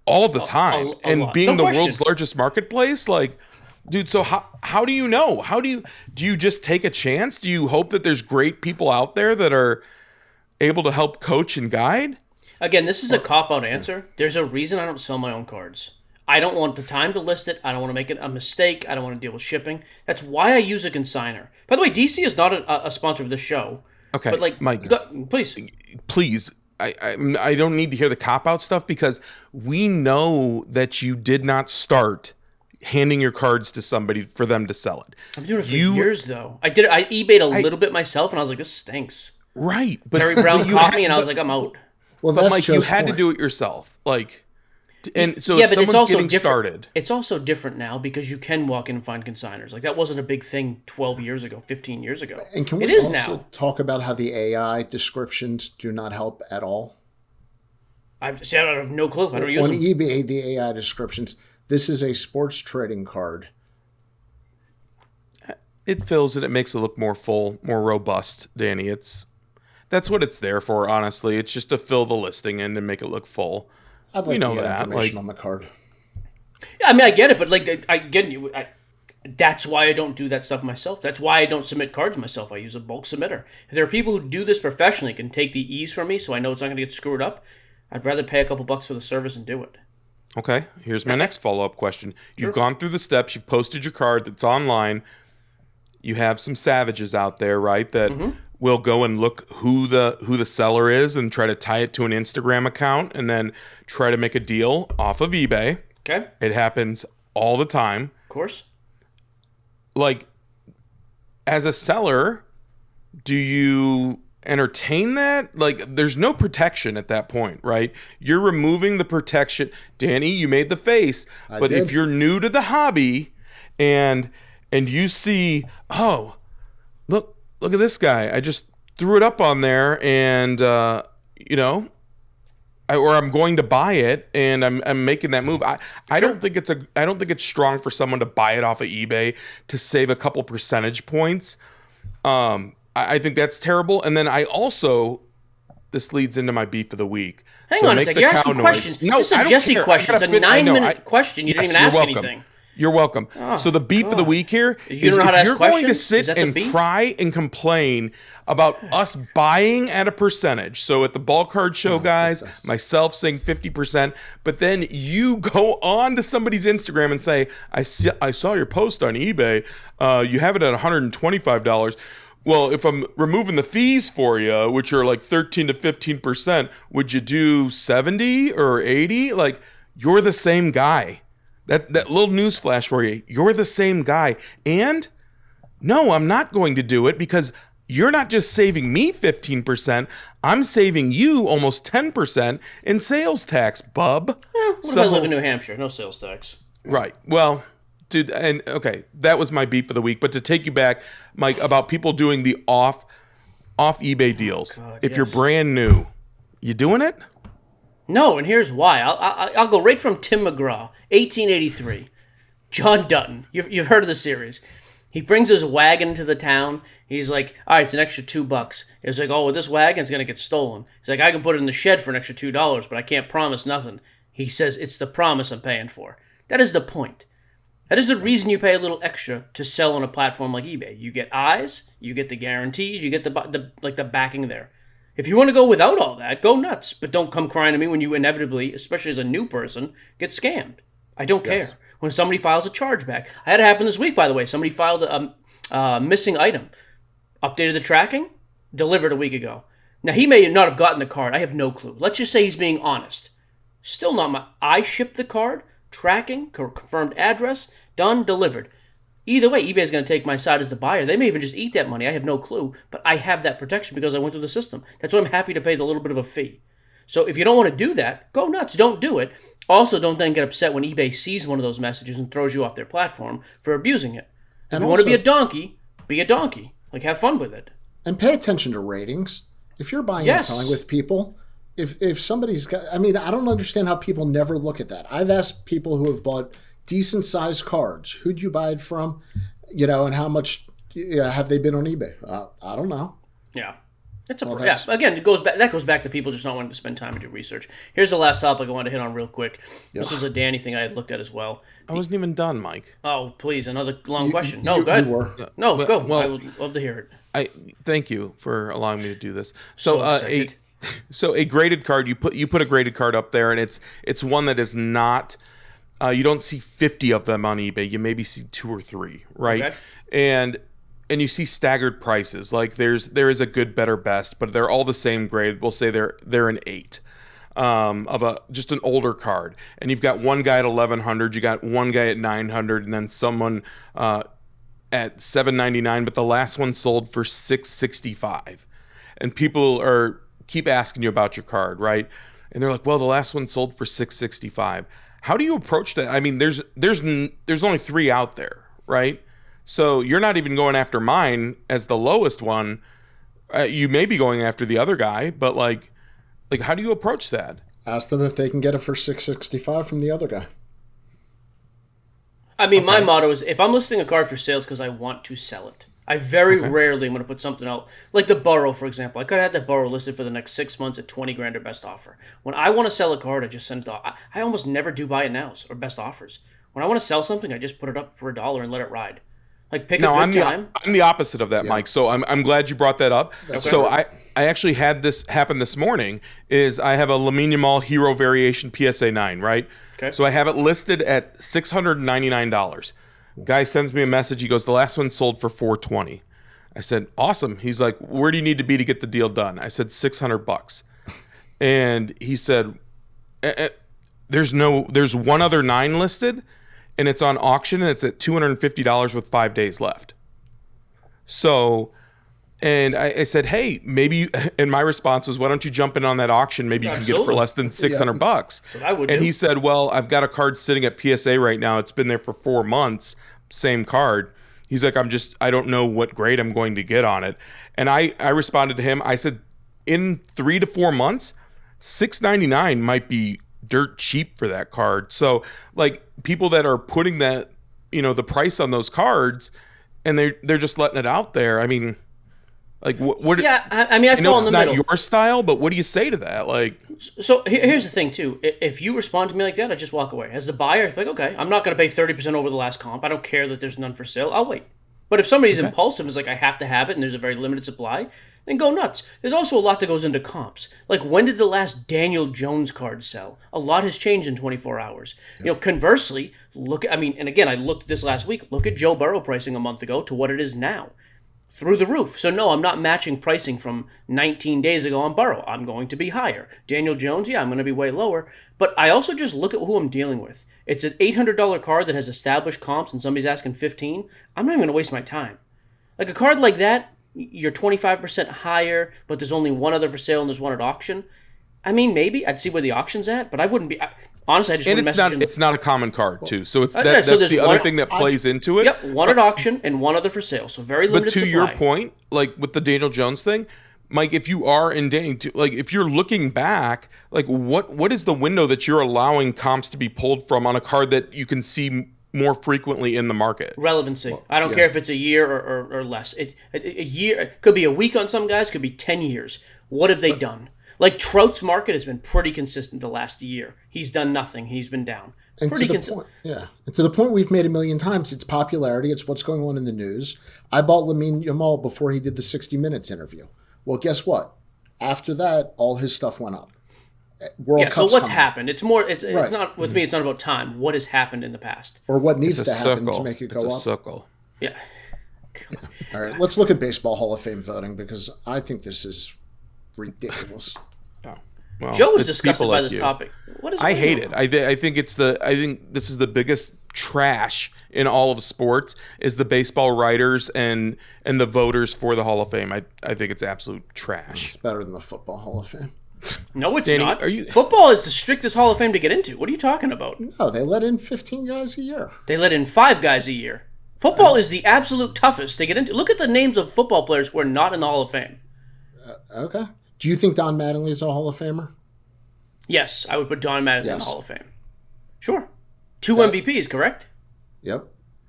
all the time. And being the world's largest marketplace, like, dude, so how do you know? Do you just take a chance? Do you hope that there's great people out there that are able to help coach and guide? Again, this is a cop-out answer. There's a reason I don't sell my own cards. I don't want the time to list it. I don't want to make it a mistake. I don't want to deal with shipping. That's why I use a consignor. By the way, DC is not a sponsor of this show. Okay, but like, Mike, please. I don't need to hear the cop-out stuff, because we know that you did not start handing your cards to somebody for them to sell it. I'm doing it for years, though. I eBayed a little bit myself, and I was like, this stinks. Right. But Terry Brown caught me, and I was like, I'm out. Well, but Mike, you had to do it yourself. Like, And so if someone's getting started. It's also different now because you can walk in and find consigners. Like that wasn't a big thing 12 years ago, 15 years ago. And can we also talk about how the AI descriptions do not help at all? I have no clue. I don't use them. On eBay, the AI descriptions, this is a sports trading card. It fills it. It makes it look more full, more robust, Danny. That's what it's there for, honestly. It's just to fill the listing in and make it look full. I'd like to get information on the card. Yeah, I mean, I get it, but like, that's why I don't do that stuff myself. That's why I don't submit cards myself. I use a bulk submitter. If there are people who do this professionally, can take the ease from me, so I know it's not going to get screwed up, I'd rather pay a couple bucks for the service and do it. Okay, here's my next follow-up question. You've gone through the steps. You've posted your card that's online. You have some savages out there, right, that will go and look who the seller is and try to tie it to an Instagram account and then try to make a deal off of eBay. Okay. It happens all the time. Of course. Like, as a seller, do you entertain that? Like, there's no protection at that point, right? You're removing the protection. Danny, you made the face. But if you're new to the hobby and you see, oh, look at this guy. I just threw it up on there and, or I'm going to buy it and I'm making that move. I don't think it's strong for someone to buy it off of eBay to save a couple percentage points. I think that's terrible. And then this leads into my beef of the week. Hang on a second. You're asking questions. No, this is a Jesse question. It's a 9-minute question. You didn't even ask anything. You're welcome. Oh, so the beef of the week here is if you're going to sit and cry and complain about us buying at a percentage. So at the ball card show, guys, myself saying 50%, but then you go on to somebody's Instagram and say, I saw your post on eBay. You have it at $125. Well, if I'm removing the fees for you, which are like 13 to 15%, would you do 70 or 80? Like, you're the same guy. That little news flash for you. You're the same guy. And no, I'm not going to do it because you're not just saving me 15%. I'm saving you almost 10% in sales tax, bub. What if I live in New Hampshire? No sales tax. Right. Well, dude, and okay, that was my beef for the week. But to take you back, Mike, about people doing the off eBay deals. If you're brand new, you doing it? No, and here's why. I'll go right from Tim McGraw, 1883. John Dutton. You've heard of the series. He brings his wagon to the town. He's like, all right, it's an extra $2. He's like, oh, well, this wagon's going to get stolen. He's like, I can put it in the shed for an extra $2, but I can't promise nothing. He says, it's the promise I'm paying for. That is the point. That is the reason you pay a little extra to sell on a platform like eBay. You get eyes, you get the guarantees, you get the backing there. If you want to go without all that, go nuts. But don't come crying to me when you inevitably, especially as a new person, get scammed. I don't care. When somebody files a chargeback. I had it happen this week, by the way. Somebody filed a missing item. Updated the tracking, delivered a week ago. Now, he may not have gotten the card. I have no clue. Let's just say he's being honest. Still not I shipped the card, tracking, confirmed address, done, delivered. Either way, eBay is going to take my side as the buyer. They may even just eat that money. I have no clue. But I have that protection because I went through the system. That's why I'm happy to pay the little bit of a fee. So if you don't want to do that, go nuts. Don't do it. Also, don't then get upset when eBay sees one of those messages and throws you off their platform for abusing it. If you want to be a donkey, be a donkey. Like, have fun with it. And pay attention to ratings. If you're buying and selling with people, if somebody's got... I mean, I don't understand how people never look at that. I've asked people who have bought decent-sized cards, who'd you buy it from? And how much have they been on eBay? I don't know. Yeah. Again, it goes back. That goes back to people just not wanting to spend time and do research. Here's the last topic I wanted to hit on real quick. Yeah. This is a Danny thing I had looked at as well. I wasn't even done, Mike. Oh, please, another long question. No, go ahead. No, go. Well, I would love to hear it. Thank you for allowing me to do this. So a graded card, you put a graded card up there, and it's one that is not. You don't see 50 of them on eBay. You maybe see 2 or 3, right? Okay. And you see staggered prices. Like there is a good, better, best, but they're all the same grade. We'll say they're an 8 of just an older card. And you've got one guy at 1,100, you got one guy at 900, and then someone at $7.99. But the last one sold for $6.65. And people keep asking you about your card, right? and they're like, well, the last one sold for $665. How do you approach that? I mean, there's only 3 out there, right? So you're not even going after mine as the lowest one. You may be going after the other guy, but like how do you approach that? Ask them if they can get it for $665 from the other guy. I mean, my motto is if I'm listing a card for sale, it's because I want to sell it. I very rarely am going to put something out. Like the Burrow, for example. I could have had that Burrow listed for the next 6 months at $20,000 or best offer. When I want to sell a card, I just send it to... I almost never do buy it nows or best offers. When I want to sell something, I just put it up for $1 and let it ride. Like pick a good time. I'm the opposite of that, Mike. So I'm glad you brought that up. So I actually had this happen this morning. Is I have a Lamine Yamal Hero Variation PSA 9, right? Okay. So I have it listed at $699. Guy sends me a message. He goes, the last one sold for $420. I said, awesome. He's like, where do you need to be to get the deal done? I said, $600. And he said, there's one other 9 listed, and it's on auction, and it's at $250 with 5 days left. So, and I said, hey, maybe, and my response was, why don't you jump in on that auction? Maybe you can get it for less than $600. That's what I would do. He said, well, I've got a card sitting at PSA right now. It's been there for 4 months, same card. He's like, I don't know what grade I'm going to get on it. And I responded to him. I said, in 3 to 4 months, $699 might be dirt cheap for that card. So like people that are putting that, the price on those cards and they're just letting it out there. I mean, like what? Yeah, I mean, I fall in the middle. It's not your style, but what do you say to that? Like, so here's the thing too. If you respond to me like that, I just walk away. As the buyer, it's like, okay, I'm not going to pay 30% over the last comp. I don't care that there's none for sale. I'll wait. But if somebody's impulsive and is like, I have to have it, and there's a very limited supply, then go nuts. There's also a lot that goes into comps. Like, when did the last Daniel Jones card sell? A lot has changed in 24 hours. Yep. Conversely, and again, I looked at this last week. Look at Joe Burrow pricing a month ago to what it is now. Through the roof. So no, I'm not matching pricing from 19 days ago on Burrow. I'm going to be higher. Daniel Jones, I'm going to be way lower. But I also just look at who I'm dealing with. It's an $800 card that has established comps and somebody's asking $15. I'm not even going to waste my time. Like a card like that, you're 25% higher, but there's only one other for sale and there's one at auction. I mean, maybe I'd see where the auction's at, but I wouldn't be... Honestly, I just and it's not a common card too, so that's the other thing that plays into it. Yep, one at auction and one other for sale, so very limited supply. But to your point, like with the Daniel Jones thing, Mike, if you are if you're looking back, like what is the window that you're allowing comps to be pulled from on a card that you can see more frequently in the market? Relevancy. I don't care if it's a year or less. A year, it could be a week on some guys, could be 10 years. What have they done? Like Trout's market has been pretty consistent the last year. He's done nothing. He's been down. And to the point we've made a million times, it's popularity. It's what's going on in the news. I bought Lamine Yamal before he did the 60 Minutes interview. Well, guess what? After that, all his stuff went up. World Cup's so what's happened? It's more. It's not with me. It's not about time. What has happened in the past, or what needs to happen to make it go up? It's a circle. Yeah. All right. Let's look at Baseball Hall of Fame voting because I think this is ridiculous. Well, Joe was disgusted by this topic. I hate it. I think this is the biggest trash in all of sports is the baseball writers and the voters for the Hall of Fame. I think it's absolute trash. It's better than the Football Hall of Fame. No, it's not. Football is the strictest Hall of Fame to get into. What are you talking about? No, they let in 15 guys a year. They let in 5 guys a year. Football is the absolute toughest to get into. Look at the names of football players who are not in the Hall of Fame. Okay. Do you think Don Mattingly is a Hall of Famer? Yes, I would put Don Mattingly in the Hall of Fame. Sure. 2 MVPs, correct? Yep.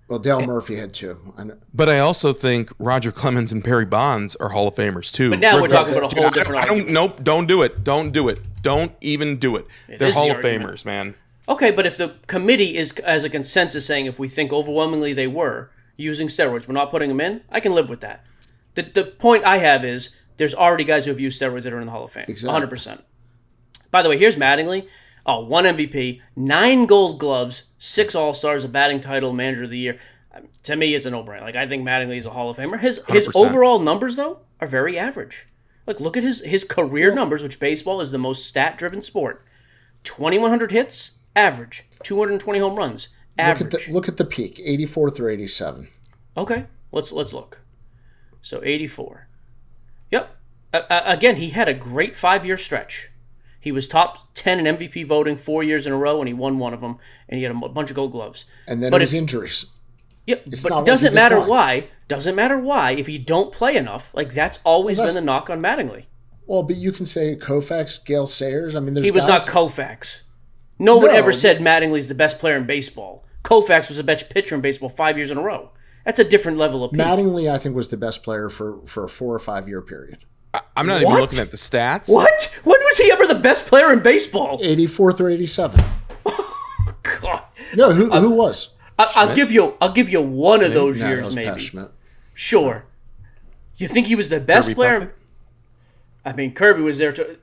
Well, Dale Murphy had 2. I know. But I also think Roger Clemens and Barry Bonds are Hall of Famers too. But now we're talking about a whole different argument. Nope, don't do it. Don't do it. Don't even do it. They're Hall of Famers, man. Okay, but if the committee is as a consensus saying if we think overwhelmingly they were using steroids, we're not putting them in, I can live with that. The point I have is there's already guys who have used steroids that are in the Hall of Fame. Exactly. 100%. By the way, here's Mattingly. 1 MVP, 9 Gold Gloves, 6 All-Stars, a batting title, Manager of the Year. To me, it's a no-brainer. Like, I think Mattingly is a Hall of Famer. His overall numbers, though, are very average. Like, look at his career numbers, which baseball is the most stat-driven sport. 2,100 hits, average. 220 home runs, average. Look at the peak, 84 through 87. Okay, let's look. So 84. Yep. Again, he had a great 5-year stretch. He was top 10 in MVP voting 4 years in a row, and he won one of them, and he had a bunch of gold gloves. And then it was injuries. Yeah, but it doesn't matter why. Doesn't matter why. If you don't play enough, like that's always been the knock on Mattingly. Well, but you can say Koufax, Gale Sayers. I mean, he was not Koufax. No one ever said Mattingly's the best player in baseball. Koufax was the best pitcher in baseball 5 years in a row. That's a different level of peak. Mattingly, I think, was the best player for a 4 or 5 year period. I'm not even looking at the stats. What? When was he ever the best player in baseball? 84th or 87. Oh, God. No, who was? I'll give you one of those years, maybe. Sure. You think he was the best player? Puckett? I mean, Kirby was there too.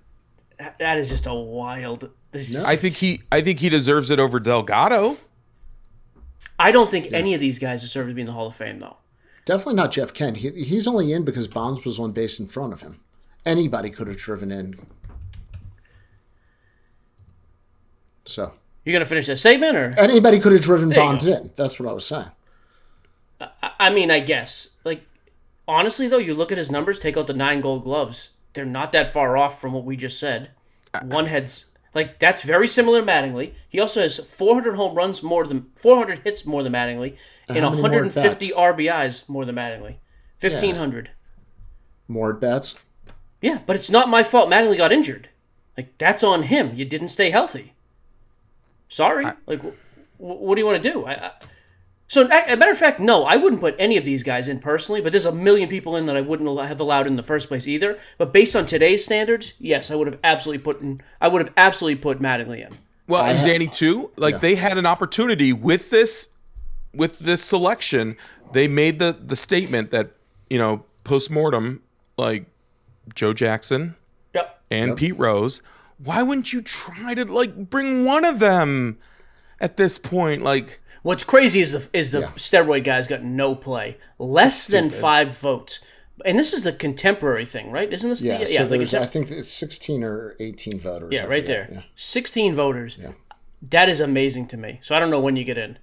That is just a wild. I think he deserves it over Delgado. I don't think any of these guys deserve to be in the Hall of Fame, though. Definitely not Jeff Kent. He's only in because Bonds was on base in front of him. Anybody could have driven in. So you're gonna finish that statement, or anybody could have driven Bonds in? That's what I was saying. I mean, I guess. Like, honestly, though, you look at his numbers. Take out the 9 Gold Gloves. They're not that far off from what we just said. One heads. Like, that's very similar to Mattingly. He also has 400 home runs 400 hits more than Mattingly, and 150 RBIs more than Mattingly. 1,500. More at bats? Yeah, but it's not my fault Mattingly got injured. Like, that's on him. You didn't stay healthy. Sorry. What do you want to do? So, as a matter of fact, no, I wouldn't put any of these guys in personally, but there's a million people in that I wouldn't have allowed in the first place either. But based on today's standards, yes, I would have absolutely put Mattingly in. Well, and Danny too. They had an opportunity with this selection. They made the statement that post-mortem, like Joe Jackson and Pete Rose. Why wouldn't you try to bring one of them at this point? What's crazy is the steroid guys got no play, less than 5 votes, and this is the contemporary thing, right? Isn't this? So there's I think it's 16 or 18 voters. Yeah, right there. Yeah. 16 voters. Yeah. That is amazing to me. So I don't know when you get in.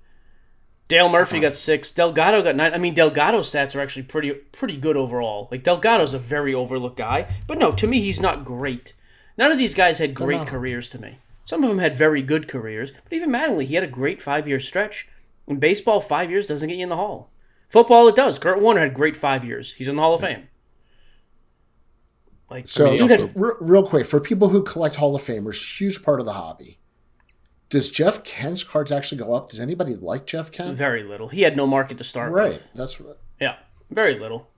Dale Murphy got 6. Delgado got 9. I mean, Delgado's stats are actually pretty good overall. Like, Delgado's a very overlooked guy, but no, to me he's not great. None of these guys had great careers to me. Some of them had very good careers, but even Mattingly, he had a great 5-year stretch. In baseball, 5 years doesn't get you in the Hall. Football, it does. Kurt Warner had great 5 years. He's in the Hall of Fame. Real quick, for people who collect Hall of Famers, huge part of the hobby. Does Jeff Kent's cards actually go up? Does anybody like Jeff Kent? Very little. He had no market to start with. Right. That's right. Yeah, very little.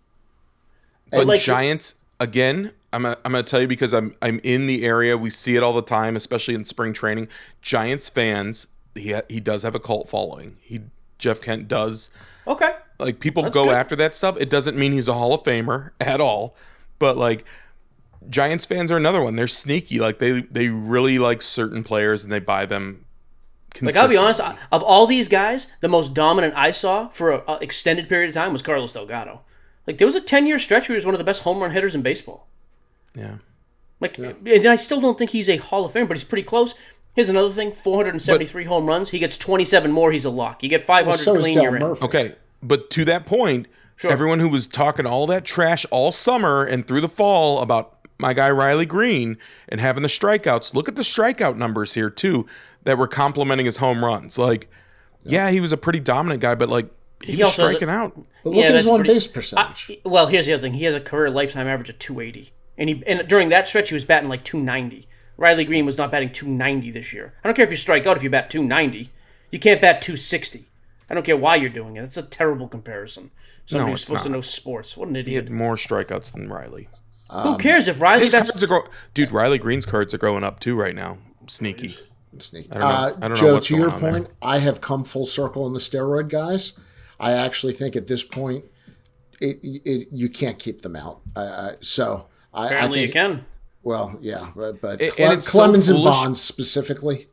But Giants, again, I'm gonna tell you because I'm in the area. We see it all the time, especially in spring training. Giants fans, he does have a cult following. Jeff Kent does. Okay. People go after that stuff. It doesn't mean he's a Hall of Famer at all. But Giants fans are another one. They're sneaky. They really like certain players and they buy them consistently. I'll be honest, of all these guys, the most dominant I saw for an extended period of time was Carlos Delgado. There was a 10-year stretch where he was one of the best home run hitters in baseball. Yeah. And I still don't think he's a Hall of Famer, but he's pretty close. Here's another thing: 473 home runs. He gets 27 more. He's a lock. You get 500 clean. You're in. Okay, but to that point, everyone who was talking all that trash all summer and through the fall about my guy Riley Green and having the strikeouts. Look at the strikeout numbers here too that were complimenting his home runs. He was a pretty dominant guy, but he was striking out. But look at his on-base percentage. Well, here's the other thing: he has a career lifetime average of 280, and during that stretch, he was batting 290. Riley Green was not batting 290 this year. I don't care if you strike out if you bat 290. You can't bat 260. I don't care why you're doing it. That's a terrible comparison. Somebody who's supposed to know sports. What an idiot. He had more strikeouts than Riley. Who cares if Riley bats... Dude, Riley Green's cards are growing up too right now. Sneaky. I don't know Joe, to your point, I have come full circle on the steroid guys. I actually think at this point, you can't keep them out. Apparently I think, you can. Well, yeah, but so Clemens and Bonds specifically.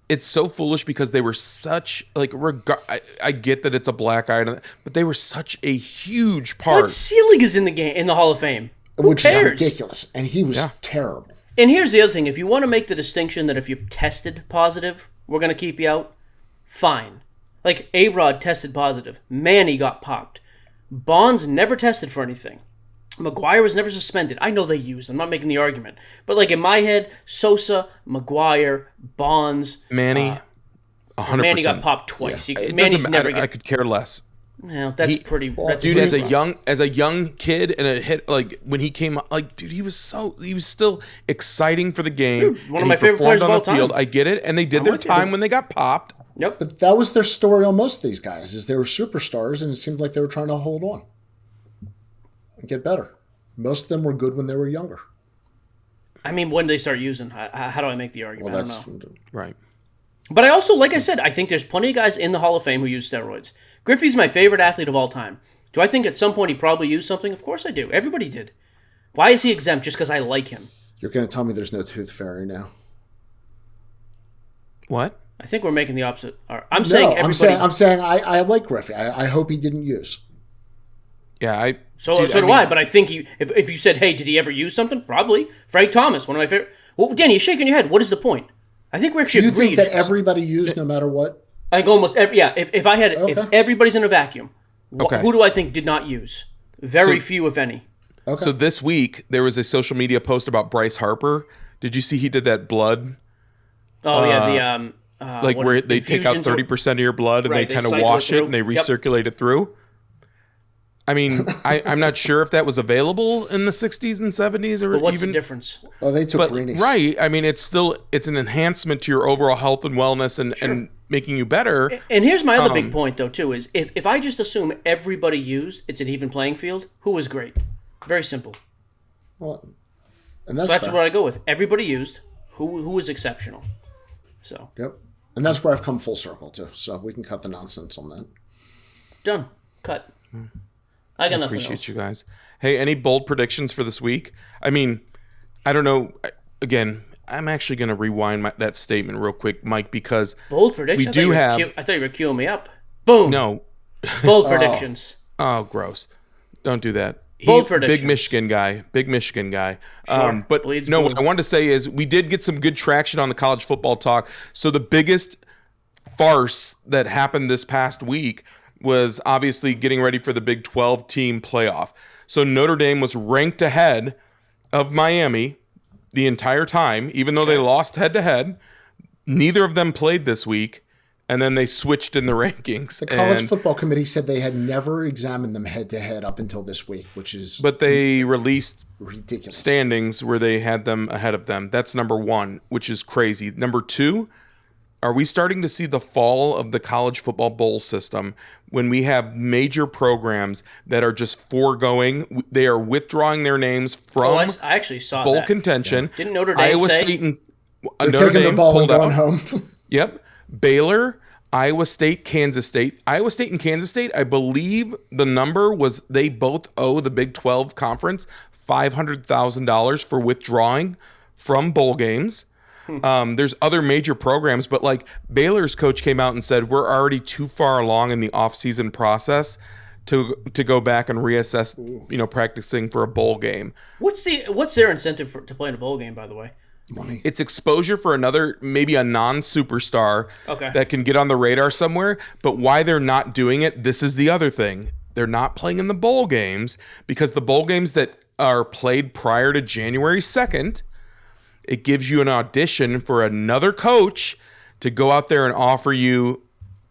It's so foolish because they were such I get that it's a black eye, but they were such a huge part. But Seelig is in the Hall of Fame. Who cares? Is ridiculous, and he was terrible. And here's the other thing: if you want to make the distinction that if you tested positive, we're going to keep you out, fine. A-Rod tested positive, Manny got popped. Bonds never tested for anything. McGuire was never suspended. I know they used. I'm not making the argument. But like in my head, Sosa, McGuire, Bonds, Manny, 100%. Manny got popped twice. Yeah. It doesn't matter. I could care less. No, that's pretty. Dude, as a young kid and a hit, like when he came up, like dude, he was still exciting for the game. Dude, one of my favorite players of all time. I get it, and they did their time when they got popped. Yep. But that was their story on most of these guys, is they were superstars, and it seemed like they were trying to hold on and get better. Most of them were good when they were younger. I mean, when they start using, how do I make the argument? Well, I don't know. Right. But I also, like I said, I think there's plenty of guys in the Hall of Fame who use steroids. Griffey's my favorite athlete of all time. Do I think at some point he probably used something? Of course I do. Everybody did. Why is he exempt? Just because I like him. You're going to tell me there's no tooth fairy now? What? I think we're making the opposite. I'm saying everybody. I'm saying I like Griffey. I hope he didn't use. Yeah, So do I. But I think if you said, hey, did he ever use something? Probably. Frank Thomas, one of my favorite. Well, Danny, you're shaking your head. What is the point? I think we're actually. Do you think that everybody used no matter what? I think almost every. Yeah, if everybody's in a vacuum, who do I think did not use? Very few, if any. Okay. So this week there was a social media post about Bryce Harper. Did you see he did that blood? Oh yeah, like where they take out 30% of your blood and they kind of wash it and they recirculate it through. I mean, I'm not sure if that was available in the 60s and 70s or but what's even the difference? Oh, they took greenies. Right. I mean, it's an enhancement to your overall health and wellness and making you better. And here's my other big point, though, too, is if I just assume everybody used, it's an even playing field, who was great? Very simple. Well, and that's what I go with. Everybody used, who was exceptional. So. Yep. And that's where I've come full circle, too. So we can cut the nonsense on that. Done. Cut. I got nothing Appreciate you guys. Hey, any bold predictions for this week? I mean, I don't know. Again, I'm actually going to rewind that statement real quick, Mike, because bold predictions. I thought you were queuing me up. Boom. No. Bold predictions. Oh, gross! Don't do that. Bold predictions. Big Michigan guy. Sure. But Bleeds no, blue. what I wanted to say is we did get some good traction on the college football talk. So the biggest farce that happened this past week was obviously getting ready for the Big 12 team playoff. So Notre Dame was ranked ahead of Miami the entire time, even though they lost head-to-head. Neither of them played this week, and then they switched in the rankings. The College Football Committee said they had never examined them head-to-head up until this week, which is But they released ridiculous standings where they had them ahead of them. That's number one, which is crazy. Number two, are we starting to see the fall of the college football bowl system when we have major programs that are just foregoing? They are withdrawing their names from I actually saw bowl that. contention. Didn't Notre Dame Iowa say? State and They're Notre taking Dame the ball pulled and going out. home. Yep. Baylor, Iowa State, Kansas State. Iowa State and Kansas State, I believe the number was they both owe the Big 12 Conference $500,000 for withdrawing from bowl games. There's other major programs, but like Baylor's coach came out and said, we're already too far along in the off-season process to go back and reassess, practicing for a bowl game. What's their incentive to play in a bowl game, by the way? Money. It's exposure for maybe a non-superstar that can get on the radar somewhere. But why they're not doing it, this is the other thing. They're not playing in the bowl games because the bowl games that are played prior to January 2nd, it gives you an audition for another coach to go out there and offer you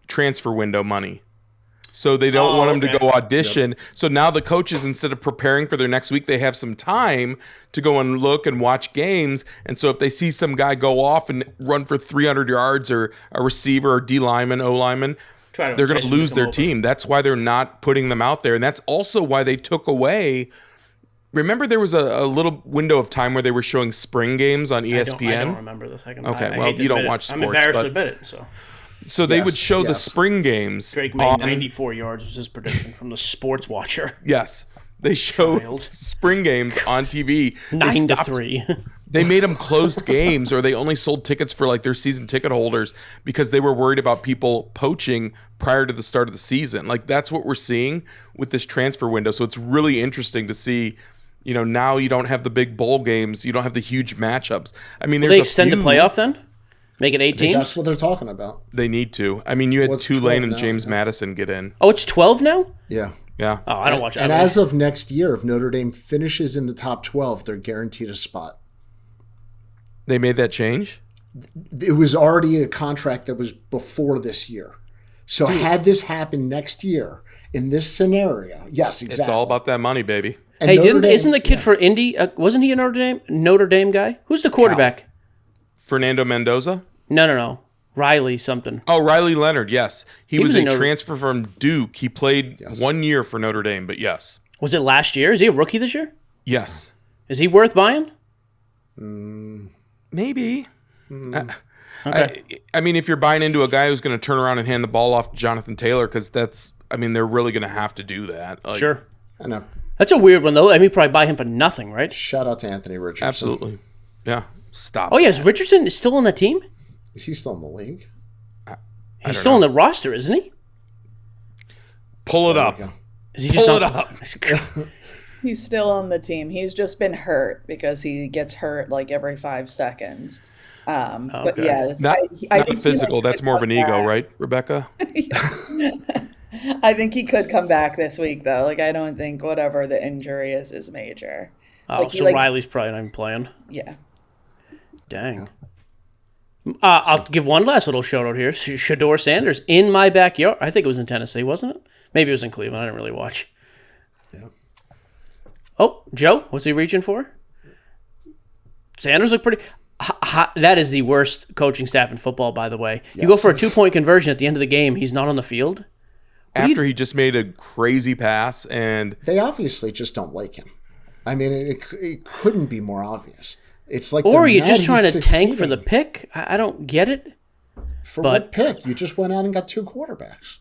transfer window money. So they don't want them to go audition. Yep. So now the coaches, instead of preparing for their next week, they have some time to go and look and watch games. And so if they see some guy go off and run for 300 yards or a receiver or D lineman, O lineman, they're going to lose their team. That's why they're not putting them out there. And that's also why they took away. Remember there was a little window of time where they were showing spring games on ESPN? I don't remember this. You don't watch sports. I'm embarrassed to admit it, so. So they would show the spring games. Drake made 94 yards was his prediction from the Sports Watcher. Yes. They showed spring games on TV. 9-3. They made them closed games, or they only sold tickets for like their season ticket holders because they were worried about people poaching prior to the start of the season. Like that's what we're seeing with this transfer window. So it's really interesting to see, now you don't have the big bowl games. You don't have the huge matchups. I mean, Will they extend the playoff then? Make it 8 teams? That's what they're talking about. They need to. I mean, you had Tulane and James Madison get in. Oh, it's 12 now? Yeah. Yeah. Oh, I don't watch that. And as of next year, if Notre Dame finishes in the top 12, they're guaranteed a spot. They made that change? It was already a contract that was before this year. So had this happen next year in this scenario, yes, exactly. It's all about that money, baby. And hey, isn't the kid for Indy? Wasn't he a Notre Dame guy? Who's the quarterback? Fernando Mendoza? No. Riley something. Oh, Riley Leonard. Yes, he was a a transfer from Duke. He played 1 year for Notre Dame, but yes. Was it last year? Is he a rookie this year? Yes. Is he worth buying? Maybe. Okay. I mean, if you're buying into a guy who's going to turn around and hand the ball off to Jonathan Taylor, because they're really going to have to do that. Like, sure. I know. That's a weird one, though. I mean, probably buy him for nothing, right? Shout out to Anthony Richardson. Absolutely. Yeah. Stop. Oh, yeah. Is Richardson still on the team? Is he still in the league? He's still on the roster, isn't he? Pull it up. Is he just Pull it up. He's still on the team. He's just been hurt because he gets hurt like every 5 seconds. But yeah, not I think physical. That's more of an ego, right, Rebecca? I think he could come back this week, though. Like, I don't think whatever the injury is major. Oh, like, so Riley's probably not even playing. Yeah. Dang. I'll give one last little shout out here. Shador Sanders in my backyard. I think it was in Tennessee, wasn't it? Maybe it was in Cleveland. I didn't really watch. Yeah. Oh, Joe, what's he reaching for? Sanders looked pretty. That is the worst coaching staff in football, by the way. Yes. You go for a 2-point conversion at the end of the game. He's not on the field. After he just made a crazy pass, and they obviously just don't like him. I mean, it couldn't be more obvious. It's like, or are you just trying to tank for the pick? I don't get it. What pick? You just went out and got 2 quarterbacks.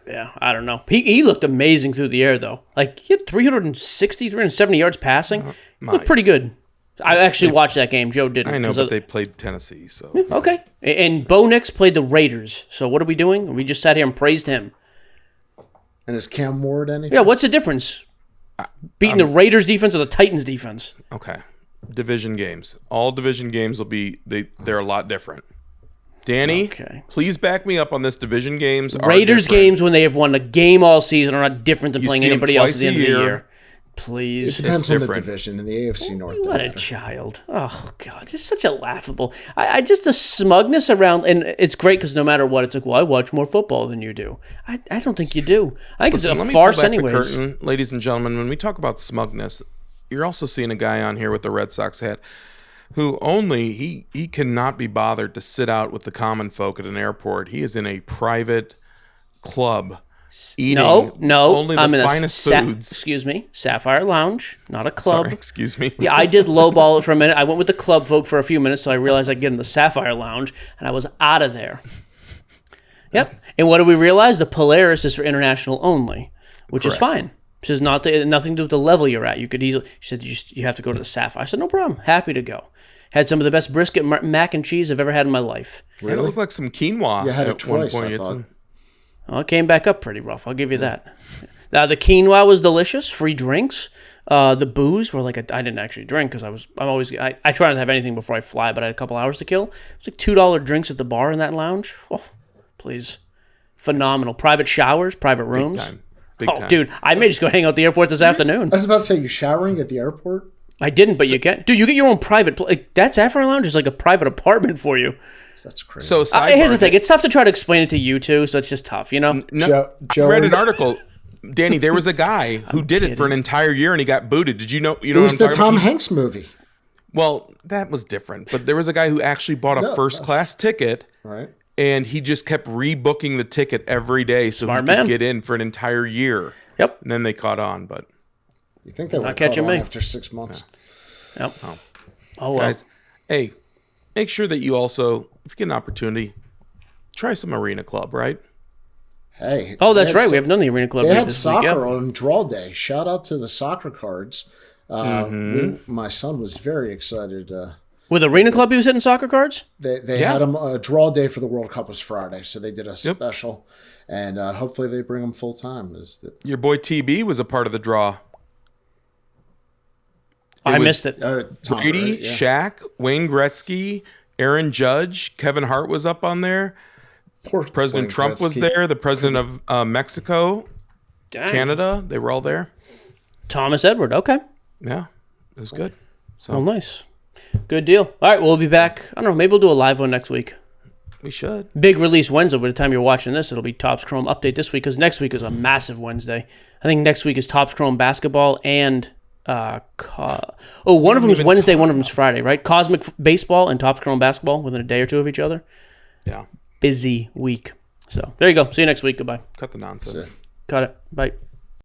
Yeah, I don't know. He looked amazing through the air, though. Like, he had 370 yards passing. Looked pretty good. I actually watched that game. Joe didn't. I know, but they played Tennessee, so. Okay. And Bo Nix played the Raiders. So what are we doing? We just sat here and praised him. And is Cam Ward anything? Yeah, what's the difference? Beating the Raiders defense or the Titans defense? Okay. Division games. All division games will be, they're a lot different. Danny, please back me up on this. Division games are Raiders different. Games, when they have won a game all season, are not different than playing anybody else at the end of the year. Please. It depends on the division in the AFC North. What a child. Oh, God. It's such a laughable. I just, the smugness around, and it's great because no matter what, it's like, well, I watch more football than you do. I don't think you do. I think it's a farce anyways. The curtain, ladies and gentlemen, when we talk about smugness, you're also seeing a guy on here with the Red Sox hat who he cannot be bothered to sit out with the common folk at an airport. He is in a private club eating only the finest foods. Excuse me, Sapphire Lounge, not a club. Sorry, excuse me. Yeah, I did lowball it for a minute. I went with the club folk for a few minutes, so I realized I'd get in the Sapphire Lounge, and I was out of there. Yep. And what do we realize? The Polaris is for international only, which is fine. She says nothing to do with the level you're at. You could easily. She said you have to go to the Sapphire. I said no problem. Happy to go. Had some of the best brisket mac and cheese I've ever had in my life. Really? And it looked like some quinoa. You had it twice, I thought. Well, it came back up pretty rough. I'll give you that. Now the quinoa was delicious. Free drinks. The booze were like I didn't actually drink because I try not to have anything before I fly, but I had a couple hours to kill. It was like $2 drinks at the bar in that lounge. Oh, please, phenomenal. Private showers, private rooms. Big time. Dude, I may just go hang out at the airport this afternoon. I was about to say, you showering at the airport? I didn't, but you can. Dude, you get your own private. That Sapphire Lounge is like a private apartment for you. That's crazy. So here's the thing. It's tough to try to explain it to you two, so it's just tough, you know? Joe, I read an article. Danny, there was a guy who did it for an entire year and he got booted. Did you know? It was the Tom Hanks movie. Well, that was different. But there was a guy who actually bought a first-class ticket. Right. And he just kept rebooking the ticket every day so he could get in for an entire year. Yep. And then they caught on, but you think they would have caught on after 6 months? Yeah. Yep. Oh well. Guys, hey, make sure that you also, if you get an opportunity, try some arena club, right? Hey. Oh, that's right. We have done the arena club. They had soccer on draw day. Shout out to the soccer cards. My son was very excited. With Arena Club, he was hitting soccer cards? They had him. Draw day for the World Cup was Friday, so they did a special. And hopefully they bring him full time. Your boy TB was a part of the draw. I missed it. Brady, Shaq, Wayne Gretzky, Aaron Judge, Kevin Hart was up on there. Poor President Trump was there. The president of Mexico. Dang. Canada, they were all there. Thomas Edward, okay. Yeah, it was good. So Oh, nice. Good deal. All right, we'll be back. I don't know, maybe we'll do a live one next week. we should. Big release Wednesday. By the time you're watching this, it'll be Topps Chrome update this week because next week is a massive Wednesday. I think next week is Topps Chrome basketball and one of them is Wednesday, one of them is Friday, right? Cosmic baseball and Topps Chrome basketball within a day or two of each other. Yeah. Busy week. So there you go. See you next week. Goodbye. Cut the nonsense. Cut it. Bye.